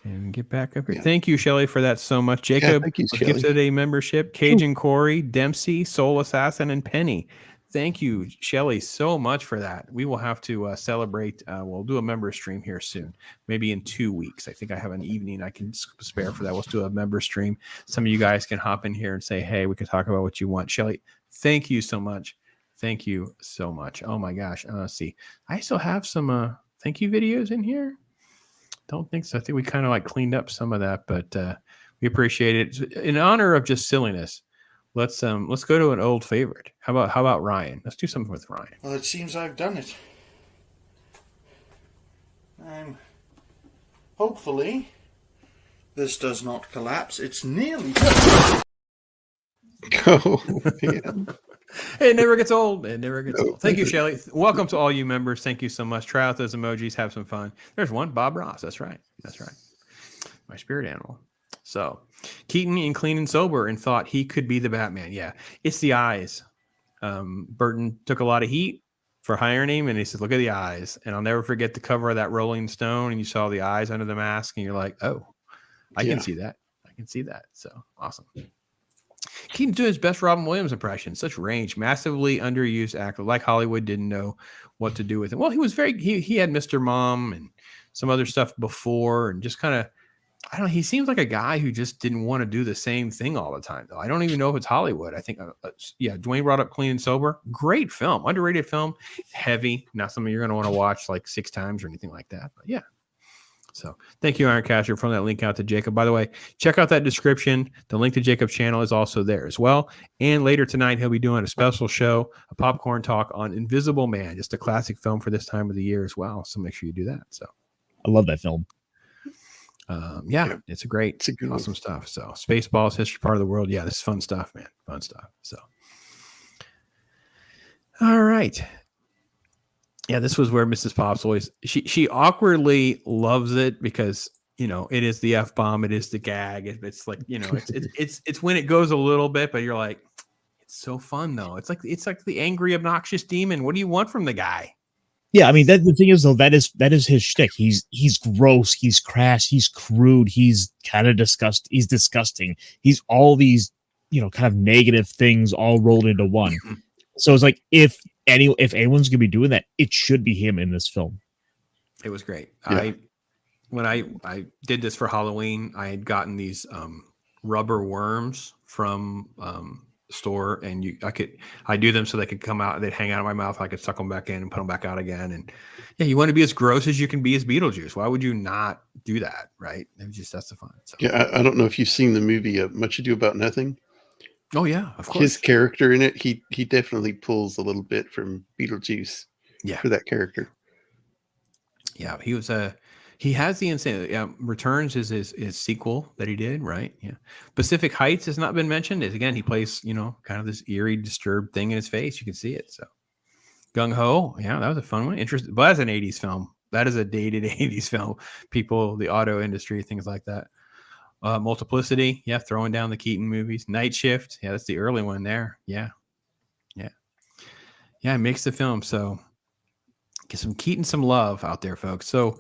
and get back up here. Yeah. Thank you, Shelly, for that so much. Jacob gifted a membership. Cajun Corey, Dempsey, Soul Assassin, and Penny. Thank you, Shelly, so much for that. We will have to celebrate. We'll do a member stream here soon, maybe in 2 weeks. I think I have an evening I can spare for that. We'll do a member stream. Some of you guys can hop in here and say, hey, we can talk about what you want. Shelly, thank you so much. Thank you so much. Oh, my gosh. Let's see. I still have some thank you videos in here. Don't think so. I think we kind of like cleaned up some of that, but we appreciate it. In honor of just silliness, let's go to an old favorite. How about Ryan? Let's do something with Ryan. Well, it seems I've done it. Hopefully this does not collapse. It's nearly done. Oh, man. It never gets old. It never gets old. Thank you, Shelly. Welcome to all you members. Thank you so much. Try out those emojis. Have some fun. There's one. Bob Ross. That's right. My spirit animal. So Keaton in Clean and Sober and thought he could be the Batman. Yeah, it's the eyes. Burton took a lot of heat for hiring him, and he said, look at the eyes. And I'll never forget the cover of that Rolling Stone, and you saw the eyes under the mask, and you're like, oh, I can see that. I can see that. So awesome. Keaton doing his best Robin Williams impression. Such range, massively underused actor. Like Hollywood didn't know what to do with him. Well, he was he had Mr. Mom and some other stuff before, and just kind of, I don't know. He seems like a guy who just didn't want to do the same thing all the time, though. I don't even know if it's Hollywood. I think, Dwayne brought up Clean and Sober. Great film, underrated film, heavy. Not something you're going to want to watch like 6 times or anything like that. But yeah. So thank you, Ironcaster, from that link out to Jacob. By the way, check out that description. The link to Jacob's channel is also there as well. And later tonight, he'll be doing a special show, a popcorn talk on Invisible Man, just a classic film for this time of the year as well. So make sure you do that. So I love that film. It's awesome stuff. So Spaceballs, History Part of the World. Yeah, this is fun stuff, man. Fun stuff. So, all right. Yeah, this was where Mrs. Pops always, she awkwardly loves it because, it is the F-bomb. It is the gag. It's like, it's when it goes a little bit, but you're like, it's so fun though. It's like the angry, obnoxious demon. What do you want from the guy? Yeah, I mean, the thing is though, that is his shtick. He's gross, he's crass, he's crude, he's kind of disgusting. He's disgusting. He's all these, kind of negative things all rolled into one. So it's like if anyone's gonna be doing that, it should be him in this film. It was great. Yeah. When I did this for Halloween, I had gotten these rubber worms from store, and I do them so they could come out, they'd hang out of my mouth, I could suck them back in and put them back out again. And yeah, you want to be as gross as you can be as Beetlejuice. Why would you not do that, right? That's the fun. So. Yeah, I don't know if you've seen the movie Much Ado About Nothing. Oh yeah, of course. His character in it, he definitely pulls a little bit from Beetlejuice. Yeah, for that character. Yeah, he has the insane. Returns is his sequel that he did, right? Yeah. Pacific Heights has not been mentioned. Again, he plays, kind of this eerie, disturbed thing in his face. You can see it. So Gung Ho, yeah, that was a fun one. Interesting, but that's an 80s film. That is a dated 80s film. People, the auto industry, things like that. Multiplicity, yeah, throwing down the Keaton movies. Night Shift, yeah, that's the early one there. Yeah, it makes the film. So get some Keaton some love out there, folks. So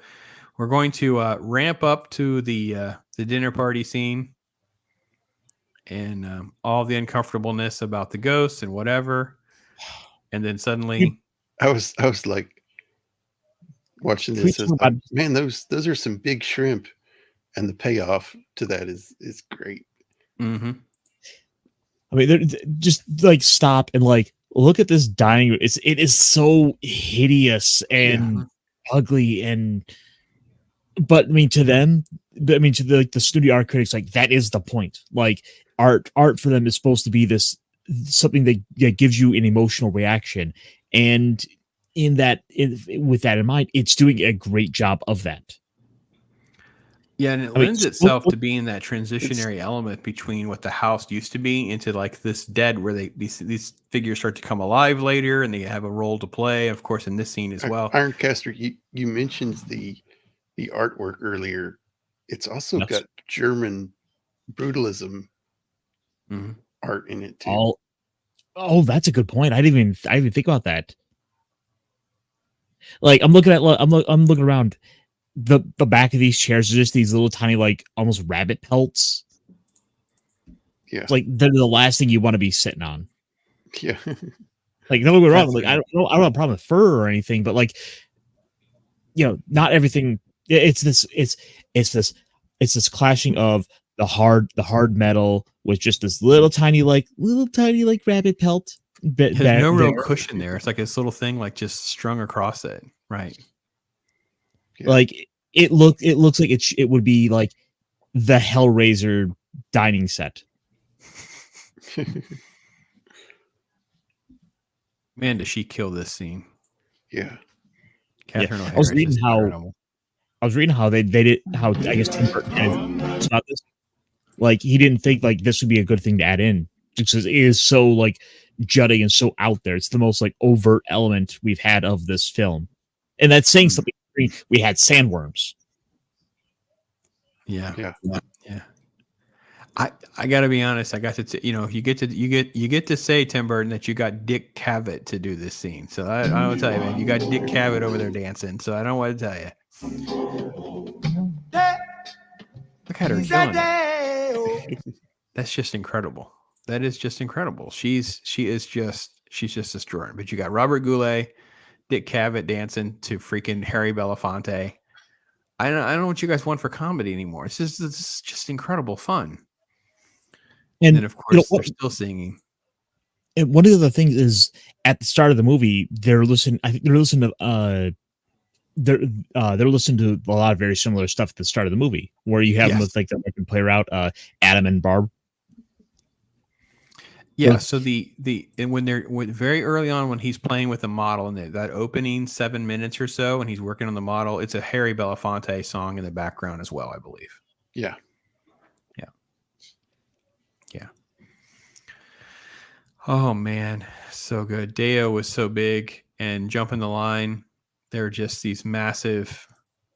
we're going to ramp up to the dinner party scene and all the uncomfortableness about the ghosts and whatever, and then suddenly, I was like watching this. Man, those are some big shrimp. And the payoff to that is great. Mm-hmm. I mean, they're just like stop and like look at this dining room. It is so hideous and ugly, but I mean to them, to the studio art critics, like that is the point. Like art for them is supposed to be this something that gives you an emotional reaction. And with that in mind, it's doing a great job of that. Yeah, and it lends itself to being that transitionary element between what the house used to be into like this dead, where these figures start to come alive later, and they have a role to play. Of course, in this scene as well. Ironcaster, you mentioned the artwork earlier. It's also got German brutalism art in it too. Oh, that's a good point. I didn't even think about that. Like I'm looking around. The back of these chairs are just these little tiny, like almost rabbit pelts. Yeah, like they're the last thing you want to be sitting on. Yeah, like don't get me wrong. Like I don't have a problem with fur or anything, but like not everything. It's this clashing of the hard metal with just this little tiny rabbit pelt. There's no real cushion there. It's like this little thing like just strung across it, right? Yeah. Like it looks like it would be like the Hellraiser dining set. Man, does she kill this scene? Yeah, Catherine O'Hara. I was reading how they did how I guess Tim Burton about this. Like he didn't think like this would be a good thing to add in because it is so like jutting and so out there. It's the most like overt element we've had of this film, and that's saying something. We had sandworms. Yeah. I got to be honest. I got to, you get to say, Tim Burton, that you got Dick Cavett to do this scene. So I don't tell you, man, you got Dick Cavett over there dancing. So I don't want to tell you. Look at her killing it. That's just incredible. That is just incredible. She's just destroying. But you got Robert Goulet, Dick Cavett dancing to freaking Harry Belafonte. I don't know what you guys want for comedy anymore. It's just incredible fun. And then of course they're still singing. And one of the other things is at the start of the movie, they're listening to a lot of very similar stuff at the start of the movie, where you have them with like the record player out, Adam and Barb. Yeah, so when very early on when he's playing with the model and that opening 7 minutes or so and he's working on the model, it's a Harry Belafonte song in the background as well, I believe. Yeah. Oh man, so good. Deo was so big, and Jumping the Line. They're just these massive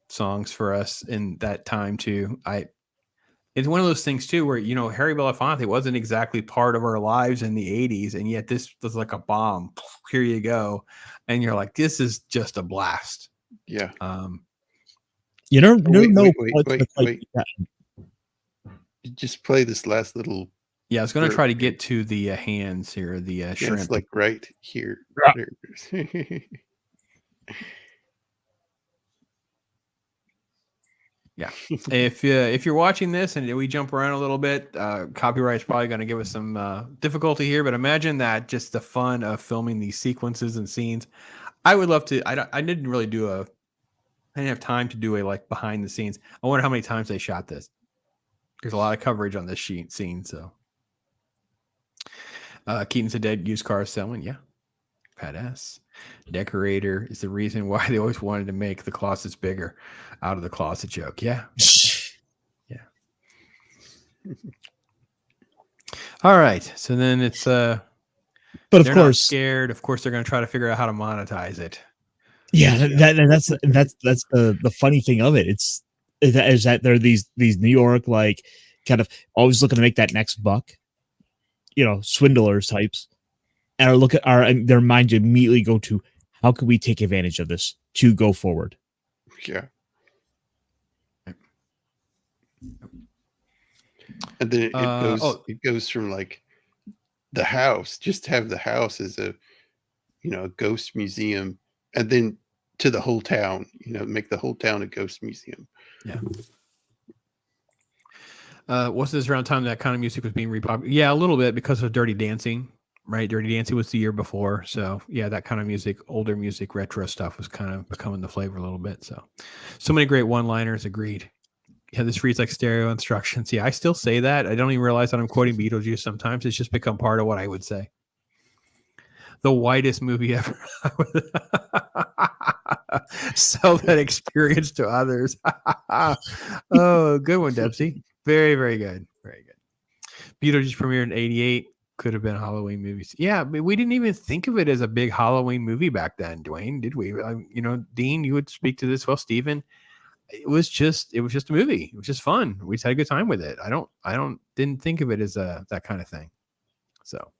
songs for us in that time too. It's one of those things too where Harry Belafonte wasn't exactly part of our lives in the 80s, and yet this was like a bomb. Here you go, and you're like, this is just a blast. Yeah. You don't know. Wait. Just play this last little. Yeah, I was going to try to get to the hands here, the shrimp. It's like right here. Yeah. If you're watching this and we jump around a little bit, copyright is probably going to give us some difficulty here. But imagine that, just the fun of filming these sequences and scenes. I would love to. I didn't have time to do a like behind the scenes. I wonder how many times they shot this. There's a lot of coverage on this scene. So Keaton's a dead used car selling. Yeah. Badass. Decorator is the reason why they always wanted to make the closets bigger. Out of the closet joke. Yeah. All right. So then it's but of course scared. Of course they're going to try to figure out how to monetize it. Yeah, that's the funny thing of it. Is that there are these New York like kind of always looking to make that next buck, swindlers types. And their mind immediately go to how can we take advantage of this to go forward? Yeah. And then it goes from like the house, just have the house as a ghost museum, and then to the whole town, make the whole town a ghost museum. Yeah. Was this around time that kind of music was being repopulated? Yeah, a little bit because of Dirty Dancing. Right, Dirty Dancing was the year before, so yeah, that kind of music, older music, retro stuff was kind of becoming the flavor a little bit. So many great one-liners. Agreed. Yeah, this reads like stereo instructions. Yeah, I still say that. I don't even realize that I'm quoting Beetlejuice sometimes. It's just become part of what I would say. The whitest movie ever. Sell that experience to others. Oh, good one, Dempsey. Very, very good. Very good. Beetlejuice premiered in 88. Could have been a Halloween movie. Yeah, but we didn't even think of it as a big Halloween movie back then, Dwayne, did we? You know, Dean, you would speak to this. Well, Steven, it was just a movie. It was just fun. We just had a good time with it. Didn't think of it as that kind of thing. So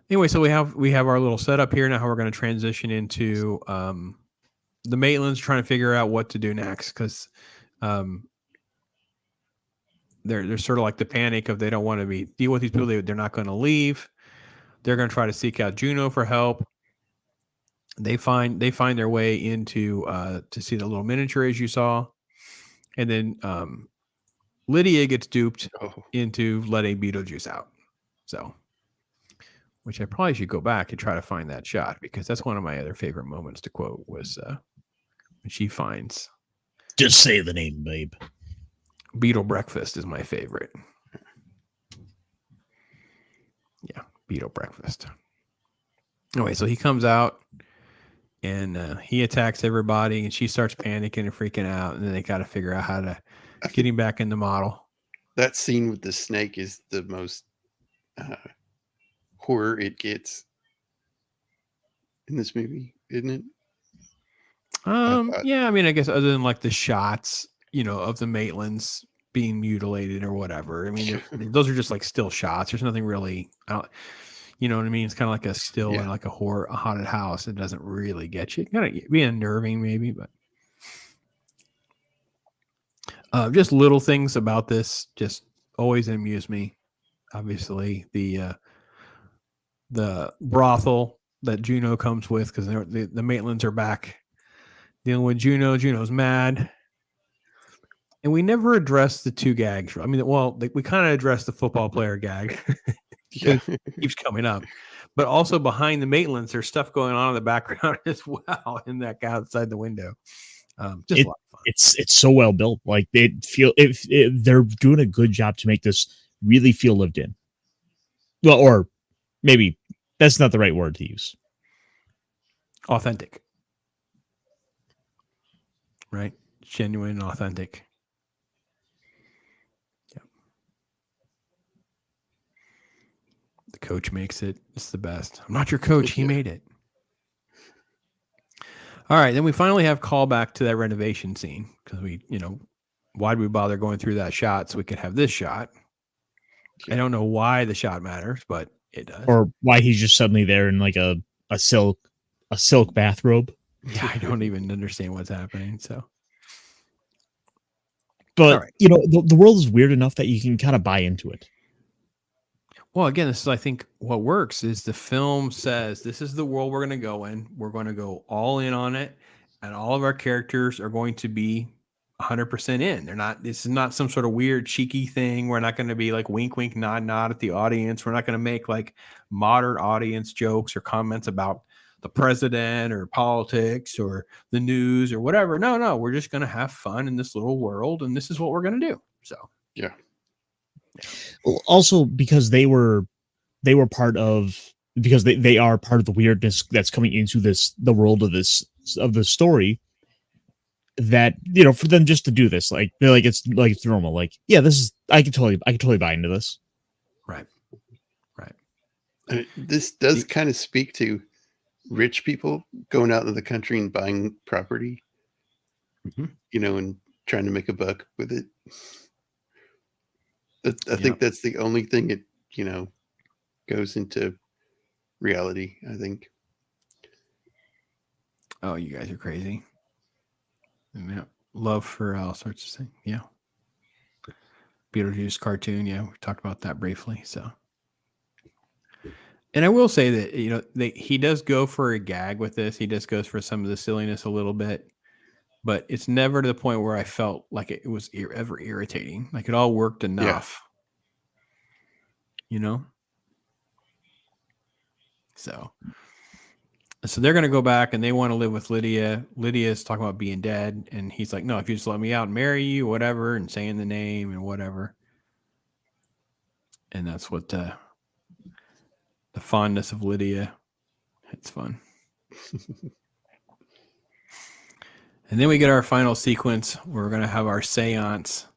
anyway, so we have our little setup here now. How we're going to transition into the Maitlands trying to figure out what to do next, because they're sort of like the panic of they don't want to deal with these people. They're not going to leave. They're going to try to seek out Juno for help. They find their way into to see the little miniature, as you saw, and then Lydia gets duped into letting Beetlejuice out. So, which I probably should go back and try to find that shot, because that's one of my other favorite moments to quote was when she finds. Just say the name, babe. Beetle breakfast is my favorite. Yeah, Beetle breakfast. Anyway, so he comes out and he attacks everybody, and she starts panicking and freaking out, and then they got to figure out how to get him back in the model. That scene with the snake is the most horror it gets in this movie, isn't it? Yeah, I mean, I guess other than like the shots, you know, of the Maitlands being mutilated or whatever. I mean, those are just like still shots. There's nothing really, you know what I mean? It's kind of like a still in like a haunted house. It doesn't really get you. Kind of be unnerving maybe, but just little things about this just always amuse me. Obviously, the brothel that Juno comes with, because the Maitlands are back dealing with Juno. Juno's mad. And we never addressed the two gags. I mean, well, we kind of addressed the football player gag. Yeah. Keeps coming up. But also behind the Maitlands, there's stuff going on in the background as well in that guy outside the window. Just a lot of fun. It's so well built. Like they're doing a good job to make this really feel lived in. Well, or maybe that's not the right word to use. Authentic. Right? Genuine and authentic. Yeah. The coach makes it. It's the best. I'm not your coach. He made it. All right. Then we finally have callback to that renovation scene, because why did we bother going through that shot so we could have this shot? I don't know why the shot matters, but it does. Or why he's just suddenly there in like a silk bathrobe. Yeah, I don't even understand what's happening. So, but right. The world is weird enough that you can kind of buy into it. Well, again, this is, I think, what works is the film says this is the world we're going to go in. We're going to go all in on it, and all of our characters are going to be 100% in. They're not. This is not some sort of weird cheeky thing. We're not going to be like wink, wink, nod, nod at the audience. We're not going to make like modern audience jokes or comments about the president or politics or the news or whatever. No, we're just going to have fun in this little world, and this is what we're going to do. So, yeah. Well, also because they are part of the weirdness that's coming into the world of the story. That for them just to do this, like they're like it's normal. Like, yeah, this is I can totally buy into this. Right. This does kind of speak to rich people going out in the country and buying property, and trying to make a buck with it. I think that's the only thing it, goes into reality, I think. Oh, you guys are crazy. Yeah. Love for all sorts of things. Yeah. Beetlejuice cartoon. Yeah. We talked about that briefly. So, and I will say that, he does go for a gag with this. He just goes for some of the silliness a little bit, but it's never to the point where I felt like it was ever irritating. Like it all worked enough, So, So they're going to go back and they want to live with Lydia. Lydia's talking about being dead. And he's like, no, if you just let me out and marry you, whatever, and saying the name and whatever. And that's what the fondness of Lydia. It's fun. And then we get our final sequence. We're going to have our seance.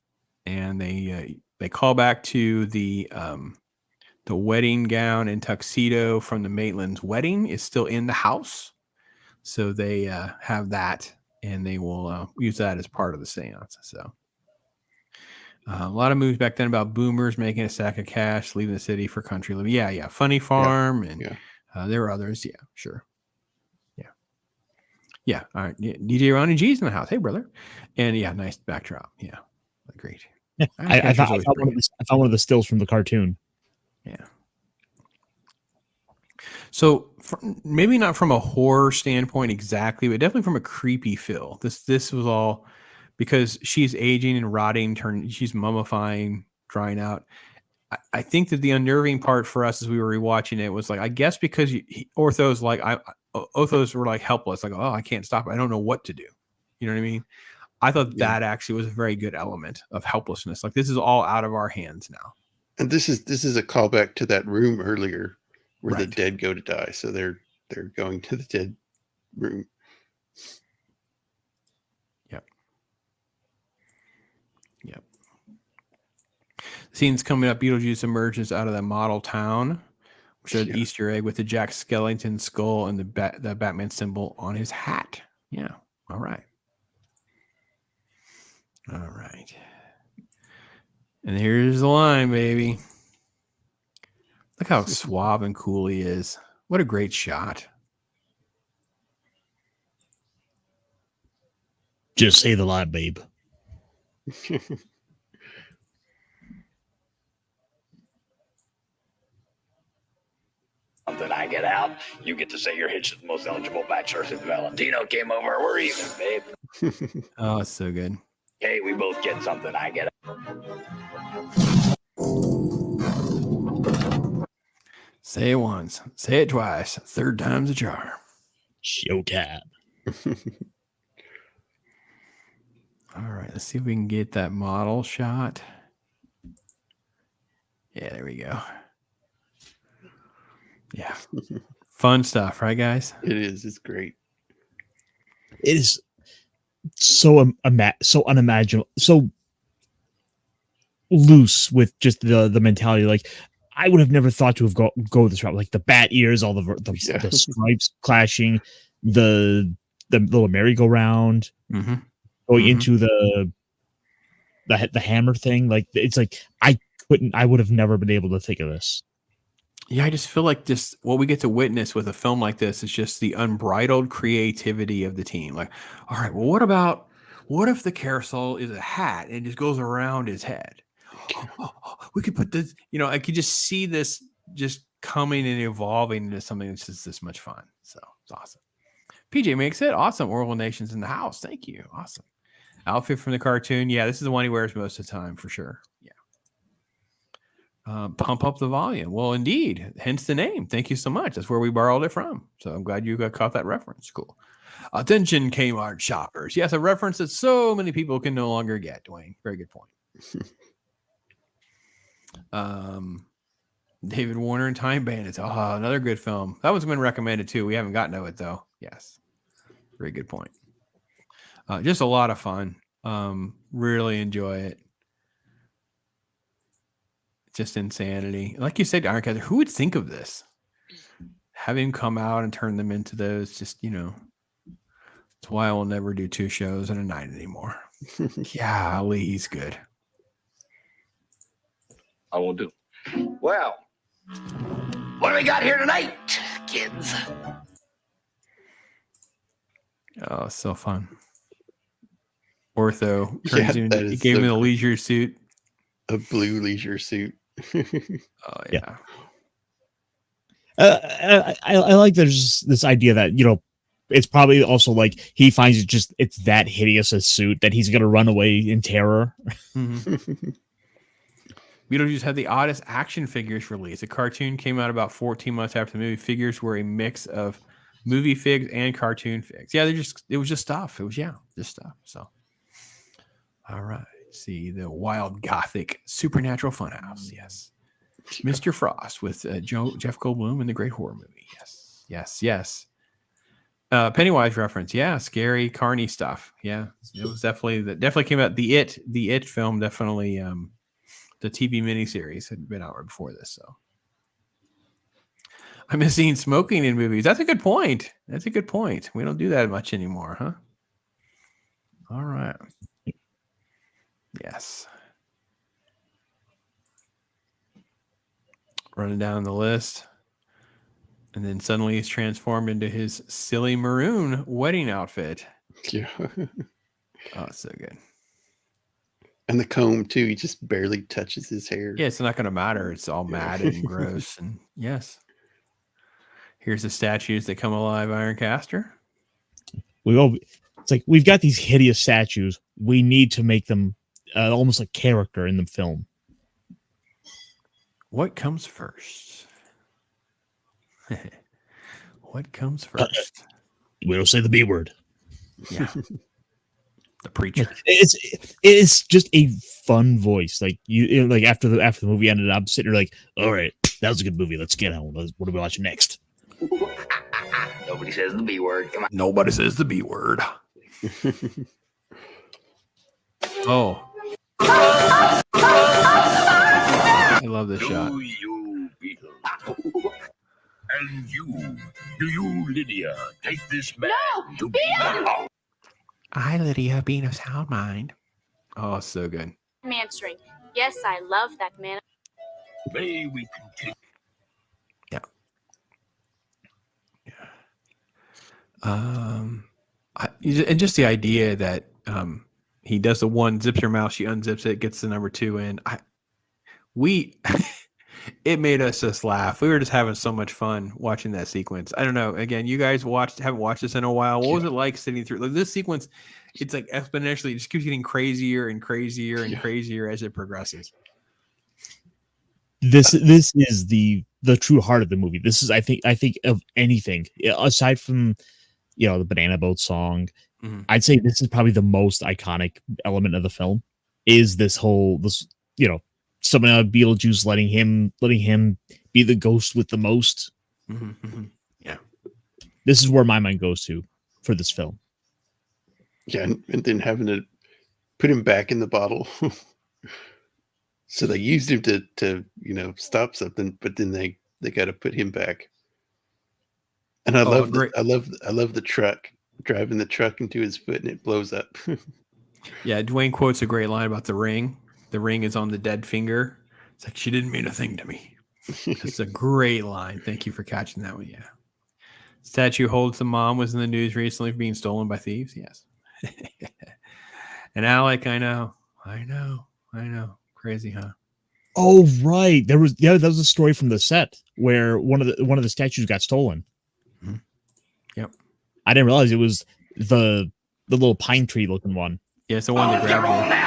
And they call back to the wedding gown and tuxedo from the Maitlands wedding is still in the house. So they have that, and they will use that as part of the seance. So a lot of movies back then about boomers making a sack of cash, leaving the city for country living. Yeah. Funny Farm, and there were others. Yeah, sure. Yeah. All right. Yeah. DJ Ronnie G's in the house. Hey, brother. And yeah, nice backdrop. Yeah, great. I found one of the stills from the cartoon. Yeah. So maybe not from a horror standpoint exactly, but definitely from a creepy feel. This was all because she's aging and rotting, she's mummifying, drying out. I think that the unnerving part for us as we were rewatching it was like, I guess because orthos were like helpless, like, oh, I can't stop. I don't know what to do. You know what I mean? I thought that actually was a very good element of helplessness. Like, this is all out of our hands now. And this is a callback to that room earlier where the dead go to die. So they're going to the dead room. Yep. Scenes coming up. Beetlejuice emerges out of the model town, which is an Easter egg with the Jack Skellington skull and the Batman symbol on his hat. Yeah. All right. And here's the line, baby. Look how suave and cool he is. What a great shot. Just say the line, babe. Something I get out, you get to say you're hitched to the most eligible bachelor since Valentino came over. We're even, babe. Oh, it's so good. Hey, we both get something I get. Say it once, say it twice, third time's a charm. Showtime. All right, let's see if we can get that model shot. Yeah, there we go. Yeah. Fun stuff, right, guys? It is. It's great. It is so so unimaginable, so loose with just the mentality. Like, I would have never thought to have go this route. Like the bat ears, all the stripes clashing, the little merry-go-round, going into the hammer thing. Like, it's like I would have never been able to think of this. Yeah, I just feel like just what we get to witness with a film like this is just the unbridled creativity of the team. Like, all right, well, what if the carousel is a hat and it just goes around his head? We could put this, I could just see this just coming and evolving into something that's just this much fun. So it's awesome. PJ makes it awesome. Orville Nation's in the house. Thank you. Awesome. Outfit from the cartoon. Yeah, this is the one he wears most of the time for sure. Yeah. Pump up the volume. Well, indeed. Hence the name. Thank you so much. That's where we borrowed it from. So I'm glad you caught that reference. Cool. Attention, Kmart shoppers. Yes, a reference that so many people can no longer get, Dwayne. Very good point. David Warner and Time Bandits. Oh, another good film. That one's been recommended too. We haven't gotten to it though. Yes. Very good point. Just a lot of fun. Really enjoy it. Just insanity. Like you said, Ironcaster, who would think of this? Have him come out and turn them into those, just, that's why I will never do 2 shows in a night anymore. Golly, he's good. I won't do. Well, what do we got here tonight, kids? Oh, so fun. Ortho gave him a leisure suit. A blue leisure suit. Oh yeah. I like there's this idea that it's probably also like he finds it's that hideous a suit that he's gonna run away in terror. Mm-hmm. Beetlejuice had the oddest action figures released. The cartoon came out about 14 months after the movie. Figures were a mix of movie figs and cartoon figs. Yeah, it was just stuff. It was just stuff. So, all right. See the wild gothic supernatural funhouse. Yes, Mr. Frost with Jeff Goldblum in the Great Horror Movie. Yes. Pennywise reference. Yeah, scary, carny stuff. Yeah, it was definitely came out. The It film definitely. The TV miniseries had been out right before this, so I miss seeing smoking in movies. That's a good point. We don't do that much anymore, huh? All right. Yes. Running down the list. And then suddenly he's transformed into his silly maroon wedding outfit. Yeah. Oh, it's so good. And the comb too. He just barely touches his hair. Yeah, it's not going to matter. It's all matted and gross. And yes. Here's the statues that come alive, Ironcaster. It's like we've got these hideous statues. We need to make them almost a character in the film. What comes first? What comes first? We don't say the B word. Yeah. The preacher. It's just a fun voice. Like like after the movie ended, I'm sitting there like, all right, that was a good movie. Let's get on. What are we watching next? Nobody says the B word. Come on. Nobody says the B word. Oh. I love this shot. Do you, Beetle? And you, do you, Lydia, take this man to Beetle? Hi, Lydia, being a sound mind. Oh, so good. Answering. Yes, I love that man. May we continue? And just the idea that he does the one, zips her mouth, she unzips it, gets the number 2 in. It made us just laugh. We were just having so much fun watching that sequence. I don't know. Again, you guys haven't watched this in a while. What was it like sitting through like this sequence? It's like exponentially, it just keeps getting crazier and crazier and crazier as it progresses. This is the true heart of the movie. This is I think of anything aside from the Banana Boat song. Mm-hmm. I'd say this is probably the most iconic element of the film. Is this someone out of Beetlejuice letting him be the ghost with the most. Mm-hmm. Yeah, this is where my mind goes to for this film. Yeah, and then having to put him back in the bottle. So they used him to stop something, but then they got to put him back. And I love the truck, driving the truck into his foot and it blows up. Yeah, Dwayne quotes a great line about the ring. The ring is on the dead finger. It's like, she didn't mean a thing to me. It's a great line. Thank you for catching that one. Yeah. Statue holds the mom was in the news recently for being stolen by thieves. Yes. And Alec, I know. Crazy, huh? Oh, right. That was a story from the set where one of the statues got stolen. Mm-hmm. Yep. I didn't realize it was the little pine tree looking one. Yeah, it's the one that grabbed her.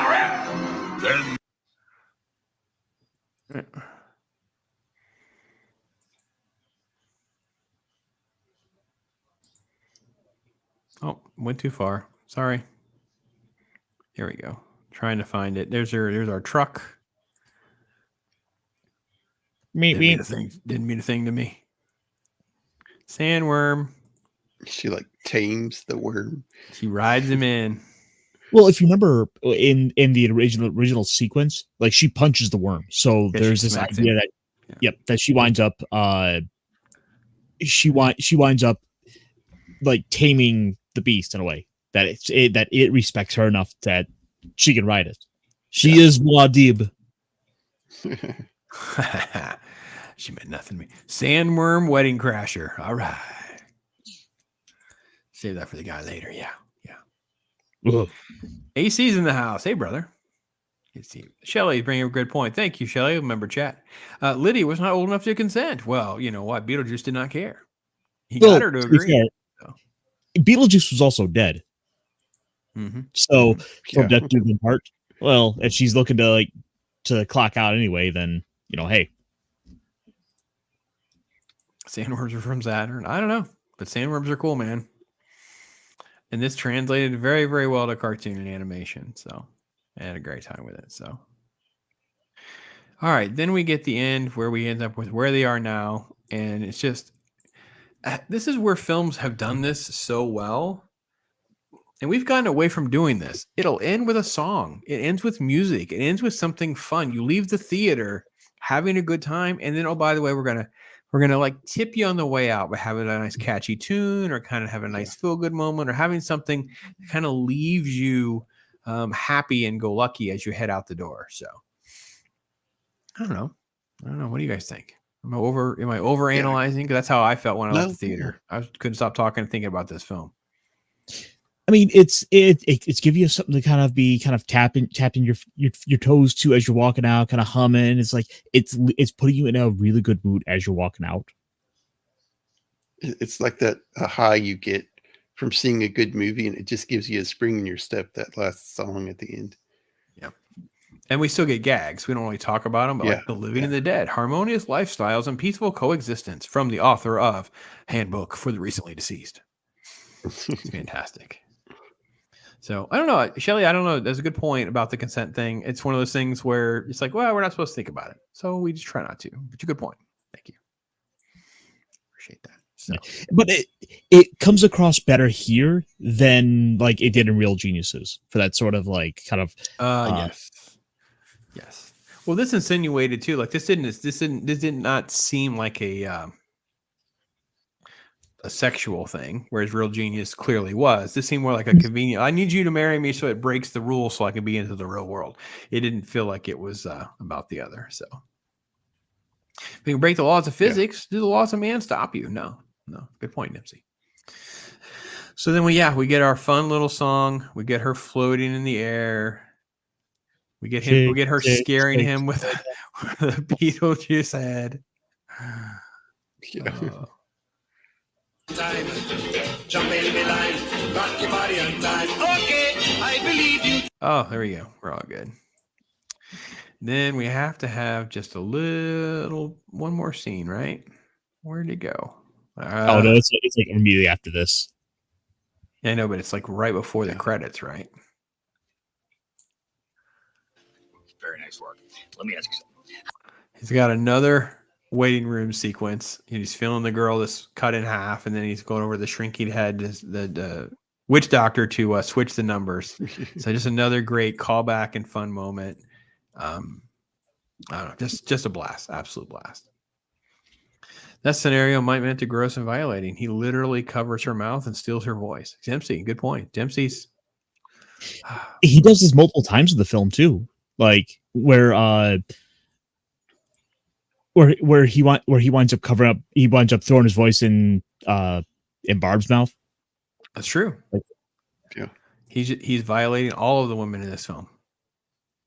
Oh, went too far. Sorry. Here we go. Trying to find it. There's our truck. Didn't mean a thing to me. Sandworm. She tames the worm. She rides him in. Well, if you remember in the original sequence, she punches the worm. So there's this idea that that she winds up she winds up taming the beast in a way that it respects her enough that she can ride it. She is Muad'Dib. She meant nothing to me. Sandworm wedding crasher. All right. Save that for the guy later. Yeah. Ugh. AC's in the house. Hey, brother. Shelly bringing up a good point. Thank you, Shelly. Remember chat. Lydia was not old enough to consent. Well, you know what? Beetlejuice did not care. He got her to agree. Beetlejuice was also dead. Mm-hmm. So from death to the part. Well, if she's looking to clock out anyway, then hey. Sandworms are from Saturn. I don't know. but sandworms are cool, man. And this translated very, very well to cartoon and animation. So I had a great time with it. So, all right. Then we get the end where we end up with where they are now. And it's just, this is where films have done this so well. And we've gotten away from doing this. It'll end with a song. It ends with music. It ends with something fun. You leave the theater having a good time. And then, oh, by the way, we're gonna like tip you on the way out by having a nice catchy tune or kind of have a nice feel good moment or having something that kind of leaves you happy and go lucky as you head out the door. So I don't know. What do you guys think? Am I over analyzing? Because that's how I felt when I left the theater. I couldn't stop talking and thinking about this film. I mean, it's giving you something to kind of tapping your toes to as you're walking out, kind of humming. It's like it's putting you in a really good mood as you're walking out. It's like that a high you get from seeing a good movie, and it just gives you a spring in your step. That last song at the end. Yep. And we still get gags. We don't really talk about them, but like The Living and the Dead, harmonious lifestyles and peaceful coexistence from the author of Handbook for the Recently Deceased. It's fantastic. So I don't know, Shelley, I don't know. There's a good point about the consent thing. It's one of those things where it's like, well, we're not supposed to think about it. So we just try not to. But it's a good point. Thank you. Appreciate that. So. But it comes across better here than like it did in Real Geniuses for that sort of like kind of yes. Well, this insinuated too, like this did not seem like a sexual thing, whereas Real Genius clearly was. This seemed more like a convenient, I need you to marry me so it breaks the rules so I can be into the real world. It didn't feel like it was about the other. So if you can break the laws of physics, do the laws of man stop you? No. Good point, Nipsey. So then we get our fun little song. We get her floating in the air. We get her scaring him with the Beetlejuice head. Time. Jump in the line, rock your body on time. Okay, I believe you. Oh, there we go. We're all good. Then we have to have just one more scene, right? Where'd it go? Oh no, it's like immediately after this. I know, but it's like right before the credits, right? Very nice work. Let me ask you something. He's got another waiting room sequence. He's feeling the girl that's cut in half, and then he's going over the shrinking head, the witch doctor to switch the numbers. So just another great callback and fun moment. I don't know, just a blast, absolute blast. That scenario might meant to gross and violating. He literally covers her mouth and steals her voice. Dempsey, good point. Dempsey's. He does this multiple times in the film too, like where he winds up covering up. He winds up throwing his voice in Barb's mouth. That's true. Yeah, he's violating all of the women in this film.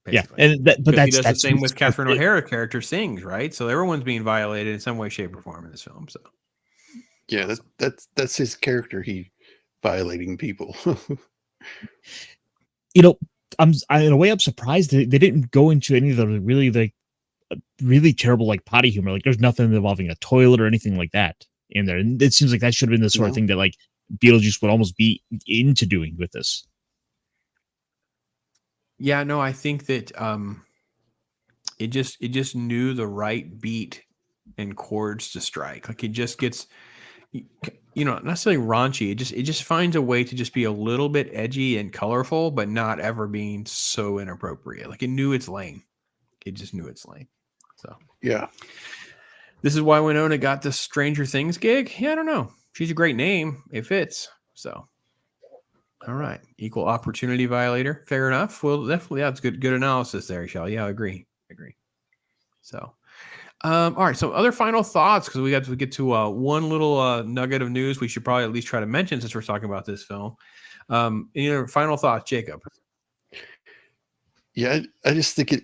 Basically. Yeah, and but he does the same with Catherine O'Hara character sings, right? So everyone's being violated in some way, shape, or form in this film. So yeah, awesome. That's his character. He violating people. I'm in a way I'm surprised they didn't go into any of the really terrible like potty humor. Like there's nothing involving a toilet or anything like that in there. And it seems like that should have been the sort of thing that like Beetlejuice would almost be into doing with this. Yeah, no, I think that it just knew the right beat and chords to strike. Like it just gets, not necessarily raunchy. It just finds a way to just be a little bit edgy and colorful, but not ever being so inappropriate. Like it knew its lane. It just knew its lane. So yeah, this is why Winona got the Stranger Things gig. Yeah, I don't know. She's a great name. It fits. So. All right. Equal opportunity violator. Fair enough. Well, definitely, that's good analysis there, Shelley. Yeah, I agree. So, all right. So other final thoughts, because we get to one little nugget of news we should probably at least try to mention since we're talking about this film. Any other final thoughts, Jacob? Yeah, I just think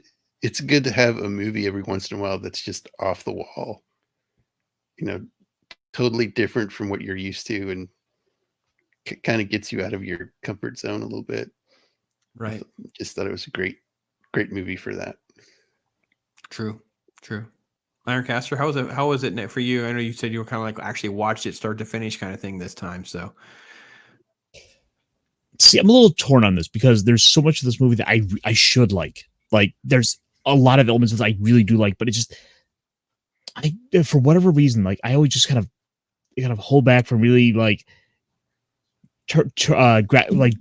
it's good to have a movie every once in a while that's just off the wall. Totally different from what you're used to, and kind of gets you out of your comfort zone a little bit. Right. Just thought it was a great movie for that. True. Ironcaster, how was it for you? I know you said you were kind of like actually watched it start to finish kind of thing this time. So See, I'm a little torn on this because there's so much of this movie that I should like. Like, there's a lot of elements that I really do like, but it just, for whatever reason, like I always just kind of hold back from really like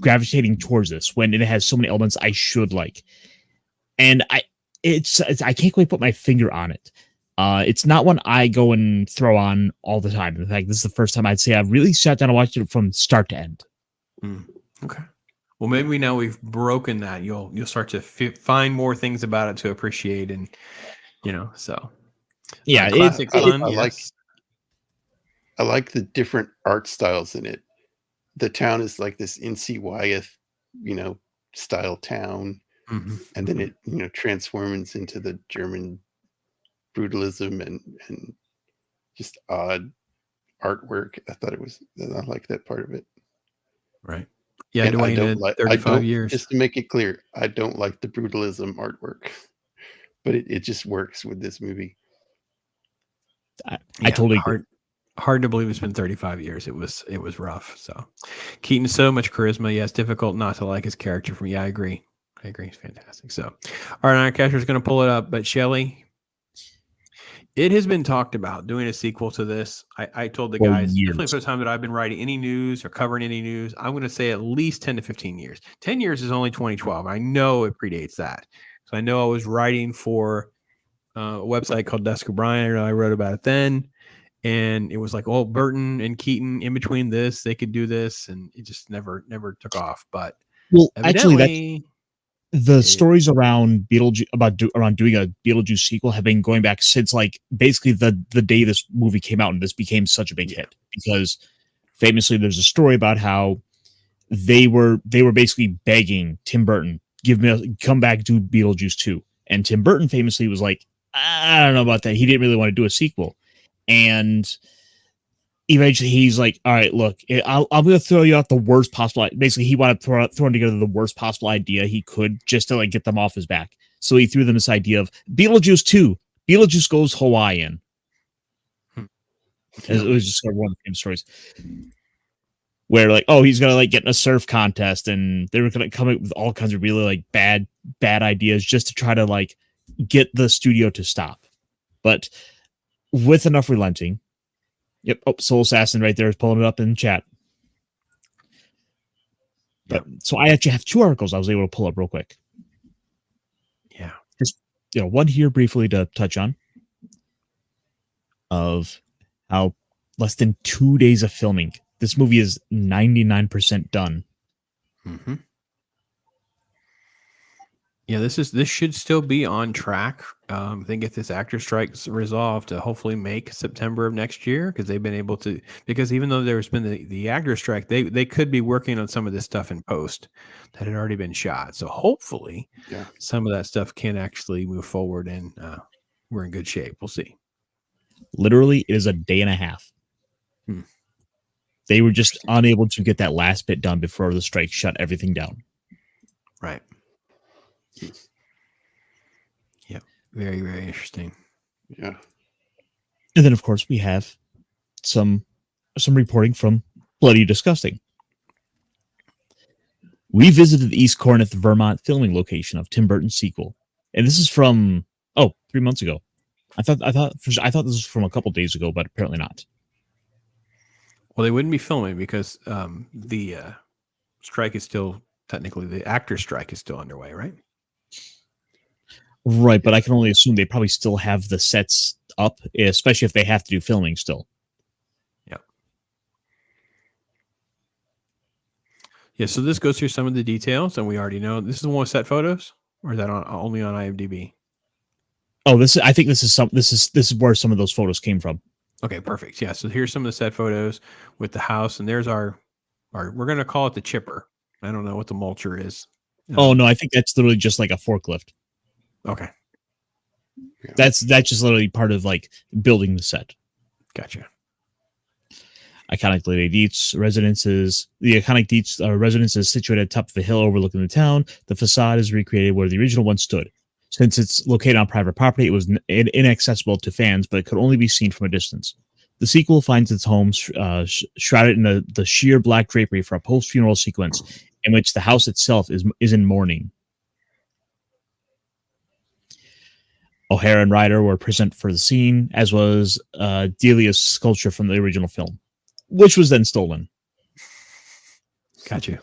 gravitating towards this when it has so many elements I should like, and I can't quite put my finger on it. It's not one I go and throw on all the time. In fact, this is the first time I'd say I've really sat down and watched it from start to end. Okay. Well, maybe now we've broken that. You'll start to find more things about it to appreciate, and so yeah, classic fun. I like the different art styles in it. The town is like this N.C. Wyeth, style town, and then it transforms into the German brutalism and just odd artwork. I like that part of it. Right. Yeah, and Dwayne did 35 years. Just to make it clear, I don't like the brutalism artwork, but it just works with this movie. I totally agree. Hard to believe it's been 35 years. It was rough. So Keaton, so much charisma. Yeah, it's difficult not to like his character. From I agree. It's fantastic. So, all right, Catcher's going to pull it up. But Shelley, it has been talked about doing a sequel to this. I told the guys, definitely for the time that I've been writing any news or covering any news, I'm going to say at least 10 to 15 years. 10 years is only 2012. I know it predates that. So I know I was writing for a website called Desk O'Brien. I wrote about it then. And it was like, oh, Burton and Keaton in between this, they could do this. And it just never took off. But actually, the stories around Beetlejuice around doing a Beetlejuice sequel have been going back since like basically the day this movie came out and this became such a big hit, because famously there's a story about how they were basically begging Tim Burton, come back, do Beetlejuice 2. And Tim Burton famously was like, I don't know about that. He didn't really want to do a sequel. And eventually he's like, all right, look, I'm going to throw you out the worst possible. Basically, he wanted to throw together the worst possible idea he could just to like get them off his back. So he threw them this idea of Beetlejuice 2. Beetlejuice goes Hawaiian. It was just sort of one of the famous stories where like, oh, he's going to like get in a surf contest, and they were going to come up with all kinds of really like bad ideas just to try to like get the studio to stop. But with enough relenting. Yep. Oh, Soul Assassin right there is pulling it up in chat. But, so I actually have 2 articles I was able to pull up real quick. Yeah. Just, one here briefly to touch on of how less than 2 days of filming. This movie is 99% done. Mm-hmm. Yeah, this should still be on track. They get this actor strike resolved to hopefully make September of next year, because they've been able to. Because even though there's been the actor strike, they could be working on some of this stuff in post that had already been shot. So hopefully, some of that stuff can actually move forward, and we're in good shape. We'll see. Literally, it is a day and a half. They were just unable to get that last bit done before the strike shut everything down. Right. Yeah, very, very interesting. Yeah. And then, of course, we have some reporting from Bloody Disgusting. We visited the East Corneth, Vermont filming location of Tim Burton's sequel. And this is from 3 months ago. I thought this was from a couple days ago, but apparently not. Well, they wouldn't be filming because the strike is still technically, the actor strike is still underway, right? Right, but I can only assume they probably still have the sets up, especially if they have to do filming still. Yeah, so this goes through some of the details, and we already know this is one with set photos, or is that only on IMDb? Oh, I think this is where some of those photos came from. Okay, perfect. Yeah, so here's some of the set photos with the house, and there's our we're gonna call it the chipper. I don't know what the mulcher is. Oh no, I think that's literally just like a forklift. Okay. That's just literally part of like building the set. Gotcha. Iconic Lydia Deetz residences. The iconic Deetz residence is situated at the top of the hill overlooking the town. The facade is recreated where the original one stood. Since it's located on private property, it was inaccessible to fans, but it could only be seen from a distance. The sequel finds its home shrouded in the sheer black drapery for a post-funeral sequence in which the house itself is in mourning. O'Hara and Ryder were present for the scene, as was Delia's sculpture from the original film, which was then stolen. Gotcha.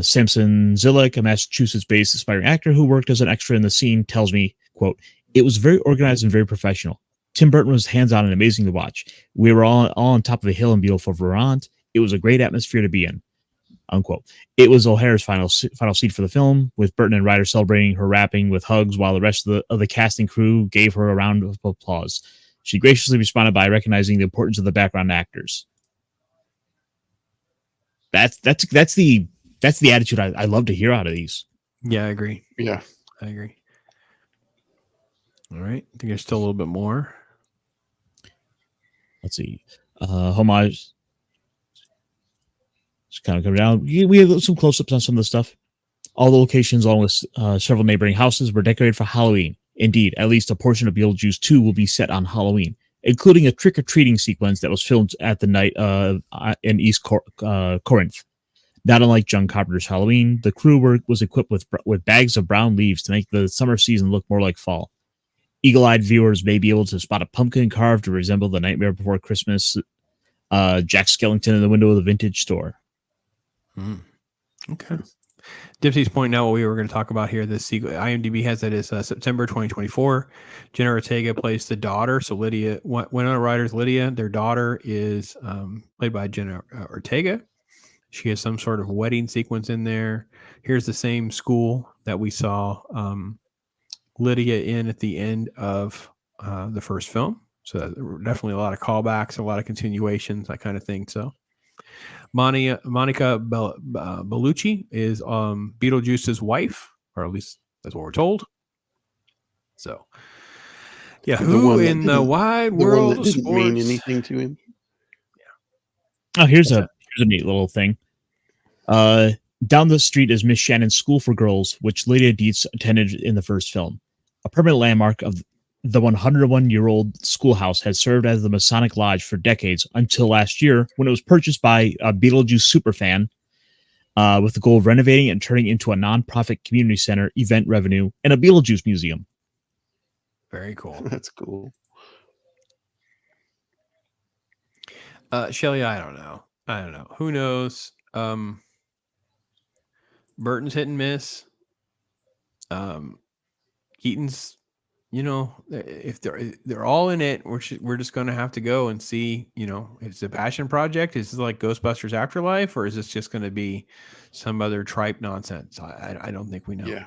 Samson Zillick, a Massachusetts-based aspiring actor who worked as an extra in the scene, tells me, quote, "It was very organized and very professional. Tim Burton was hands-on and amazing to watch. We were all on top of a hill in beautiful Vermont. It was a great atmosphere to be in." Unquote. It was O'Hara's final scene for the film, with Burton and Ryder celebrating her rapping with hugs while the rest of the cast and crew gave her a round of applause. She graciously responded by recognizing the importance of the background actors. That's the attitude I love to hear out of these. Yeah, I agree. Yeah. I agree. All right. I think there's still a little bit more. Let's see. Homage. Just kind of come down. We have some close-ups on some of the stuff. All the locations, along with several neighboring houses, were decorated for Halloween. Indeed, at least a portion of Beetlejuice 2 will be set on Halloween, including a trick-or-treating sequence that was filmed at the night in East Corinth. Not unlike John Carpenter's Halloween, the crew was equipped with bags of brown leaves to make the summer season look more like fall. Eagle-eyed viewers may be able to spot a pumpkin carved to resemble the Nightmare Before Christmas Jack Skellington in the window of the vintage store. Okay. Dipsy's pointing out what we were going to talk about here. This sequel, IMDb has it as September 2024. Jenna Ortega plays the daughter. So Lydia, Winona Ryder's Lydia, their daughter is played by Jenna Ortega. She has some sort of wedding sequence in there. Here's the same school that we saw Lydia in at the end of the first film. So definitely a lot of callbacks, a lot of continuations, that kind of thing. So Monica Bellucci is Beetlejuice's wife, or at least that's what we're told. So, yeah, who in the wide world of sports mean anything to him? Oh, here's a neat little thing. Down the street is Miss Shannon's School for Girls, which Lydia Deetz attended in the first film. A permanent landmark of the 101-year-old schoolhouse has served as the Masonic Lodge for decades until last year when it was purchased by a Beetlejuice superfan with the goal of renovating and turning into a nonprofit community center, event revenue, and a Beetlejuice museum. Very cool. That's cool. Shelly, I don't know. Who knows? Burton's hit and miss. Keaton's, if they're all in it, we're just going to have to go and see, it's a passion project. Is this like Ghostbusters Afterlife, or is this just going to be some other tripe nonsense? I don't think we know. Yeah.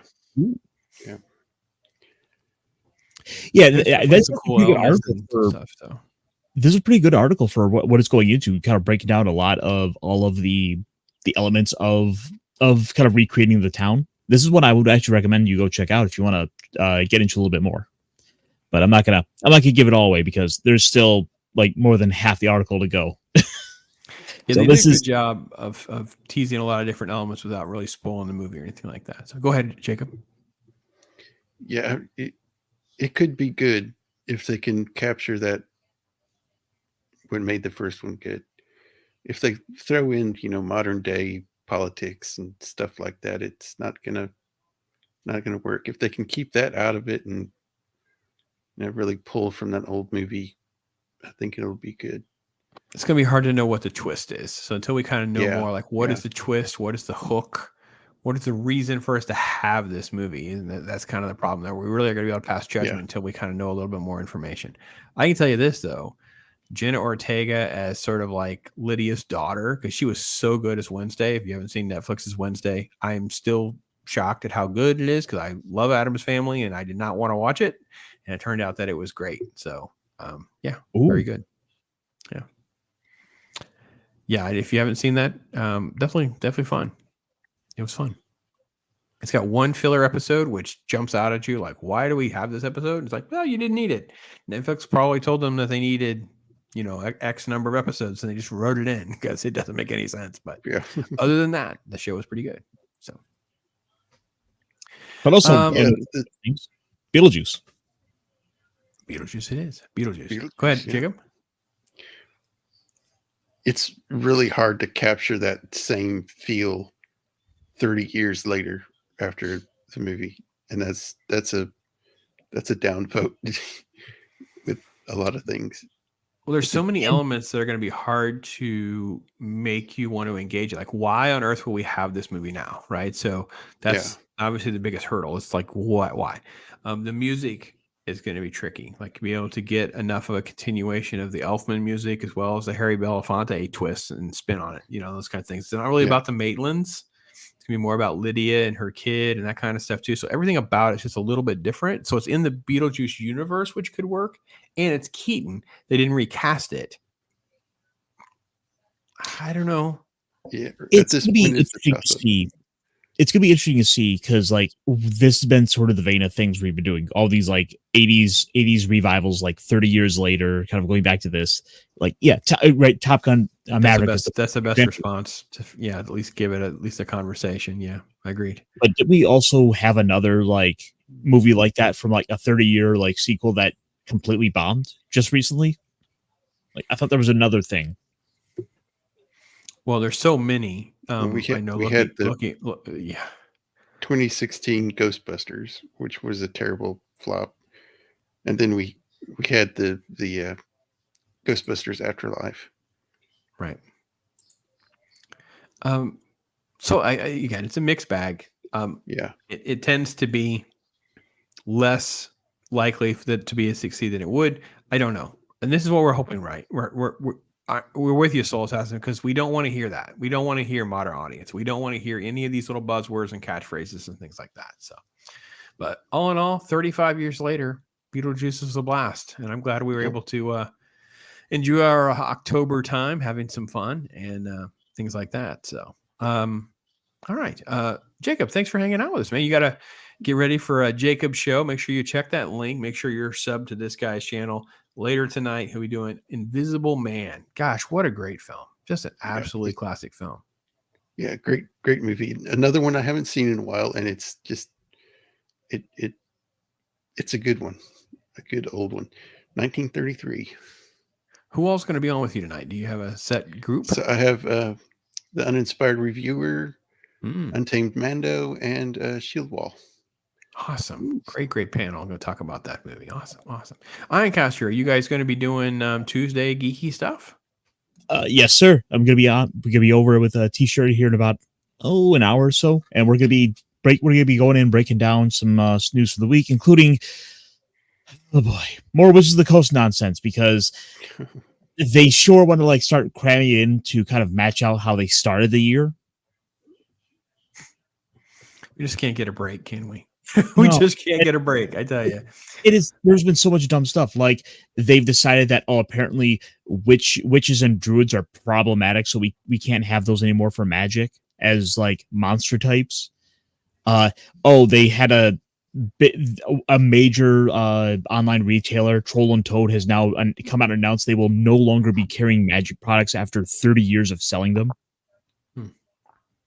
That's some a cool pretty good elements article and for stuff. So this is a pretty good article for what it's going into, kind of breaking down a lot of all of the elements of kind of recreating the town. This is what I would actually recommend you go check out if you want to get into a little bit more. But I'm not gonna give it all away because there's still like more than half the article to go. Yeah, So they did this a is good job of teasing a lot of different elements without really spoiling the movie or anything like that. So go ahead, Jacob. Yeah, it could be good if they can capture that what made the first one good. If they throw in, modern day politics and stuff like that, it's not gonna work. If they can keep that out of it and really pull from that old movie, I think it'll be good. It's going to be hard to know what the twist is. So until we kind of know more, like what is the twist? What is the hook? What is the reason for us to have this movie? And that's kind of the problem there. We really are going to be able to pass judgment until we kind of know a little bit more information. I can tell you this, though. Jenna Ortega as sort of like Lydia's daughter, because she was so good as Wednesday. If you haven't seen Netflix's Wednesday, I am still shocked at how good it is because I love Addams Family and I did not want to watch it. And it turned out that it was great. So, very good. Yeah, if you haven't seen that, definitely fun. It was fun. It's got one filler episode, which jumps out at you like, why do we have this episode? It's like, well, you didn't need it. Netflix probably told them that they needed X number of episodes, and they just wrote it in because it doesn't make any sense. But Yeah. other than that, the show was pretty good. So, But also, Yeah, Beetlejuice. Beetlejuice, it is Beetlejuice. Beetlejuice, Go ahead, yeah. Jacob. It's really hard to capture that same feel 30 years later after the movie, and that's a downvote with a lot of things. Well, there's so many elements that are going to be hard to make you want to engage. Like, why on earth will we have this movie now, right? So that's obviously the biggest hurdle. It's like, what? Why? The music is going to be tricky. Like, to be able to get enough of a continuation of the Elfman music as well as the Harry Belafonte twist and spin on it. Those kind of things. It's not really about the Maitlands. It's gonna be more about Lydia and her kid and that kind of stuff too. So everything about it's just a little bit different. So it's in the Beetlejuice universe, which could work, and it's Keaton. They didn't recast it. I don't know. Yeah, It's gonna be interesting to see. It's gonna be interesting to see because like this has been sort of the vein of things we've been doing. All these like 80s revivals, like 30 years later, kind of going back to this. Like, Top Gun Maverick. That's the best response. To, at least give it at least a conversation. Yeah, I agreed. But did we also have another like movie like that from like a 30-year like sequel that completely bombed just recently? Like, I thought there was another thing. Well, there's so many. We I know. had the LOKI, 2016 Ghostbusters, which was a terrible flop, and then we had the Ghostbusters Afterlife. Right. So again, it's a mixed bag. It tends to be less likely to be a succeed than it would. I don't know, and this is what we're hoping. Right, we're with you, Soul Assassin, because we don't want to hear that. We don't want to hear modern audience. We don't want to hear any of these little buzzwords and catchphrases and things like that. So, but all in all, 35 years later, Beetlejuice is a blast, and I'm glad we were able to enjoy our October time, having some fun and things like that. So, all right, Jacob, thanks for hanging out with us, man. You got to get ready for a Jacob show. Make sure you check that link. Make sure you're subbed to this guy's channel. Later tonight, he'll be doing Invisible Man. Gosh, what a great film. Just an absolutely classic film. Yeah, great movie. Another one I haven't seen in a while, and it's just it's a good one. A good old one. 1933. Who else is going to be on with you tonight? Do you have a set group? So I have the Uninspired Reviewer, Untamed Mando, and Shield Wall. Awesome. Great panel. I'm going to talk about that movie. Awesome. Ironcaster, are you guys going to be doing Tuesday geeky stuff? Yes, sir. We're going to be over with a t-shirt here in about an hour or so, and we're going to be going in breaking down some news for the week, including more Wizards of the Coast nonsense, because they sure want to like start cramming it in to kind of match out how they started the year. We just can't get a break, can we? We just can't get a break, I tell you. There's been so much dumb stuff. Like they've decided that apparently witches and druids are problematic, so we can't have those anymore for Magic as like monster types. They had a major online retailer, Troll and Toad, has now come out and announced they will no longer be carrying Magic products after 30 years of selling them.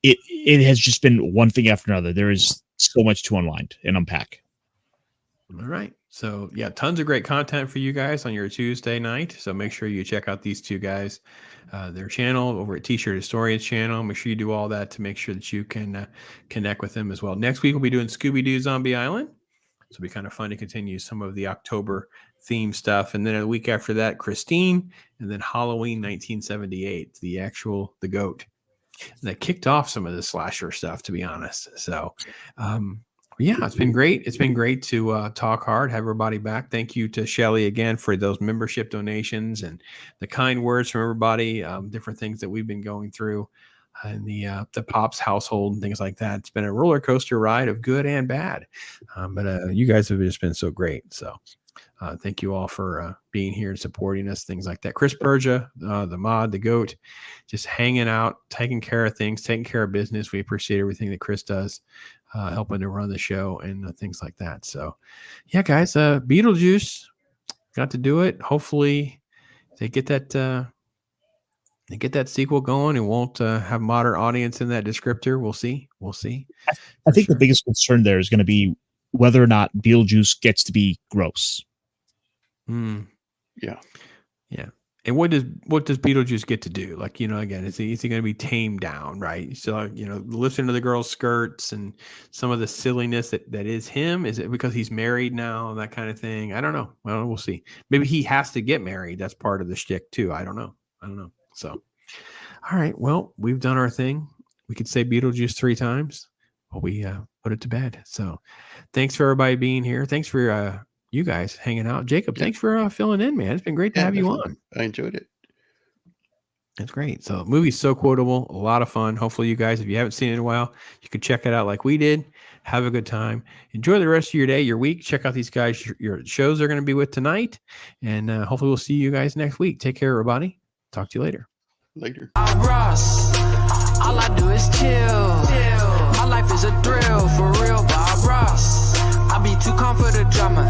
It has just been one thing after another. There is so much to unwind and unpack. All right. So yeah, tons of great content for you guys on your Tuesday night. So make sure you check out these two guys, their channel over at T-Shirt Historians channel. Make sure you do all that to make sure that you can connect with them as well. Next week, we'll be doing Scooby-Doo Zombie Island. So it'll be kind of fun to continue some of the October theme stuff. And then a week after that, Christine, and then Halloween 1978, the GOAT. And that kicked off some of the slasher stuff, to be honest. So, yeah, it's been great. It's been great to talk hard, have everybody back. Thank you to Shelly again for those membership donations and the kind words from everybody, different things that we've been going through in the Pops household and things like that. It's been a roller coaster ride of good and bad. But you guys have just been so great. So thank you all for being here and supporting us, things like that. Chris Bergia, the mod, the GOAT, just hanging out, taking care of things, taking care of business. We appreciate everything that Chris does, helping to run the show and things like that. So, yeah, guys, Beetlejuice got to do it. Hopefully they get that sequel going and won't have modern audience in that descriptor. We'll see. I think the biggest concern there is going to be whether or not Beetlejuice gets to be gross. Yeah. And what does Beetlejuice get to do? Like, again, is he going to be tamed down, right? So, listen to the girls' skirts and some of the silliness that is him. Is it because he's married now and that kind of thing? I don't know. Well, we'll see. Maybe he has to get married. That's part of the shtick too. I don't know. So, all right. Well, we've done our thing. We could say Beetlejuice 3 times, but we put it to bed. So, thanks for everybody being here. Thanks for you guys hanging out. Jacob, thanks for filling in, man. It's been great to have you on. I enjoyed it. That's great. So, the movie's so quotable, a lot of fun. Hopefully, you guys, if you haven't seen it in a while, you can check it out like we did. Have a good time. Enjoy the rest of your day, your week. Check out these guys, your shows they're going to be with tonight. And hopefully, we'll see you guys next week. Take care, everybody. Talk to you later. Ross, all I do is chill. My life is a thrill, for real, Bob Ross. I be too calm for the drama.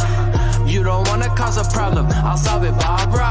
You don't wanna cause a problem, I'll solve it, Bob.